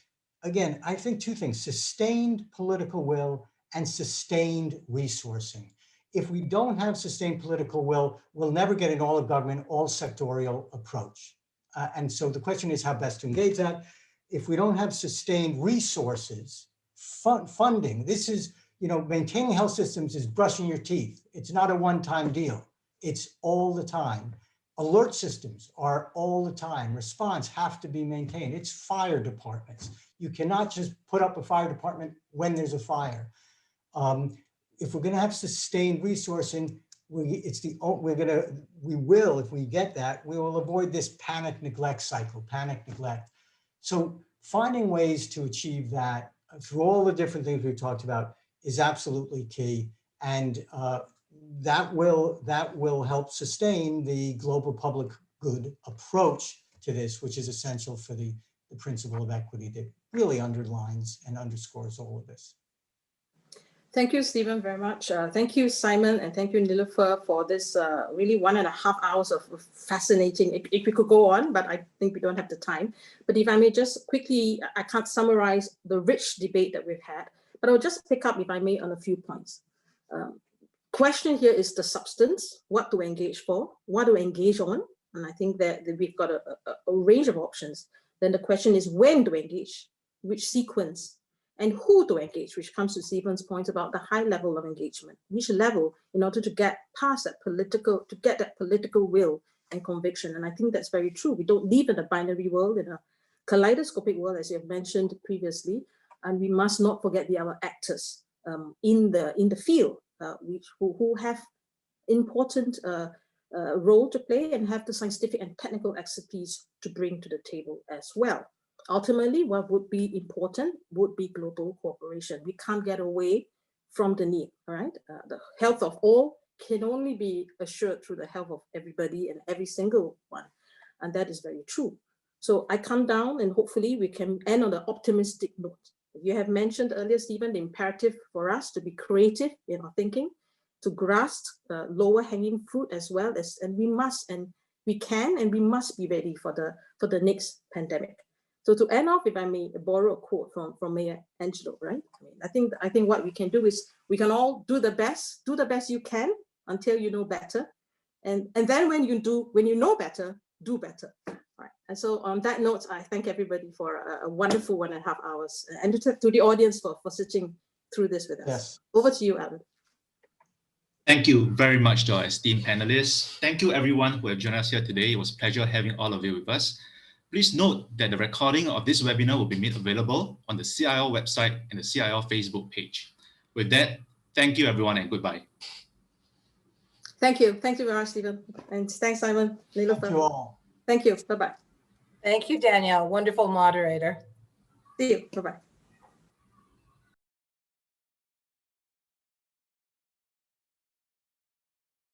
again, I think two things: sustained political will and sustained resourcing. If we don't have sustained political will, we'll never get an all-of-government, all-sectorial approach. And so the question is how best to engage that. If we don't have sustained resources, funding, this is, you know, maintaining health systems is brushing your teeth. It's not a one-time deal. It's all the time. Alert systems are all the time. Response have to be maintained. It's fire departments. You cannot just put up a fire department when there's a fire. If we're going to have sustained resourcing, if we get that, we will avoid this panic neglect cycle, panic neglect. So finding ways to achieve that through all the different things we've talked about is absolutely key. And that will help sustain the global public good approach to this, which is essential for the principle of equity that really underlines and underscores all of this. Thank you, Stephen, very much. Thank you, Simon, and thank you, Nilufer, for this really 1.5 hours of fascinating. If we could go on, but I think we don't have the time. But if I may just quickly, I can't summarize the rich debate that we've had, but I'll just pick up, if I may, on a few points. Question here is the substance. What do we engage for? What do we engage on? And I think that we've got a range of options. Then the question is, when do we engage? Which sequence? And who to engage, which comes to Stephen's point about the high level of engagement, which level in order to get past that political will and conviction. And I think that's very true. We don't live in a binary world, in a kaleidoscopic world, as you have mentioned previously, and we must not forget the other actors in the field, who have important role to play and have the scientific and technical expertise to bring to the table as well. Ultimately, what would be important would be global cooperation. We can't get away from the need, all right? The health of all can only be assured through the health of everybody and every single one. And that is very true. So I come down and hopefully we can end on an optimistic note. You have mentioned earlier, Stephen, the imperative for us to be creative in our thinking, to grasp lower hanging fruit as well as, and we must, and we can, and we must be ready for the next pandemic. So to end off, if I may borrow a quote from Maya Angelou, right? I think what we can do is we can all do the best you can until you know better, and then when you know better, do better. All right. And so on that note, I thank everybody for a wonderful 1.5 hours, and to the audience for sitting through this with us. Yes. Over to you, Alan. Thank you very much to our esteemed panelists. Thank you everyone who have joined us here today. It was a pleasure having all of you with us. Please note that the recording of this webinar will be made available on the CIL website and the CIL Facebook page. With that, thank you everyone and goodbye. Thank you. Thank you very much, Stephen. And thanks, Simon. Thank you all. Thank you. Bye-bye. Thank you, Danielle. Wonderful moderator. See you. Bye-bye.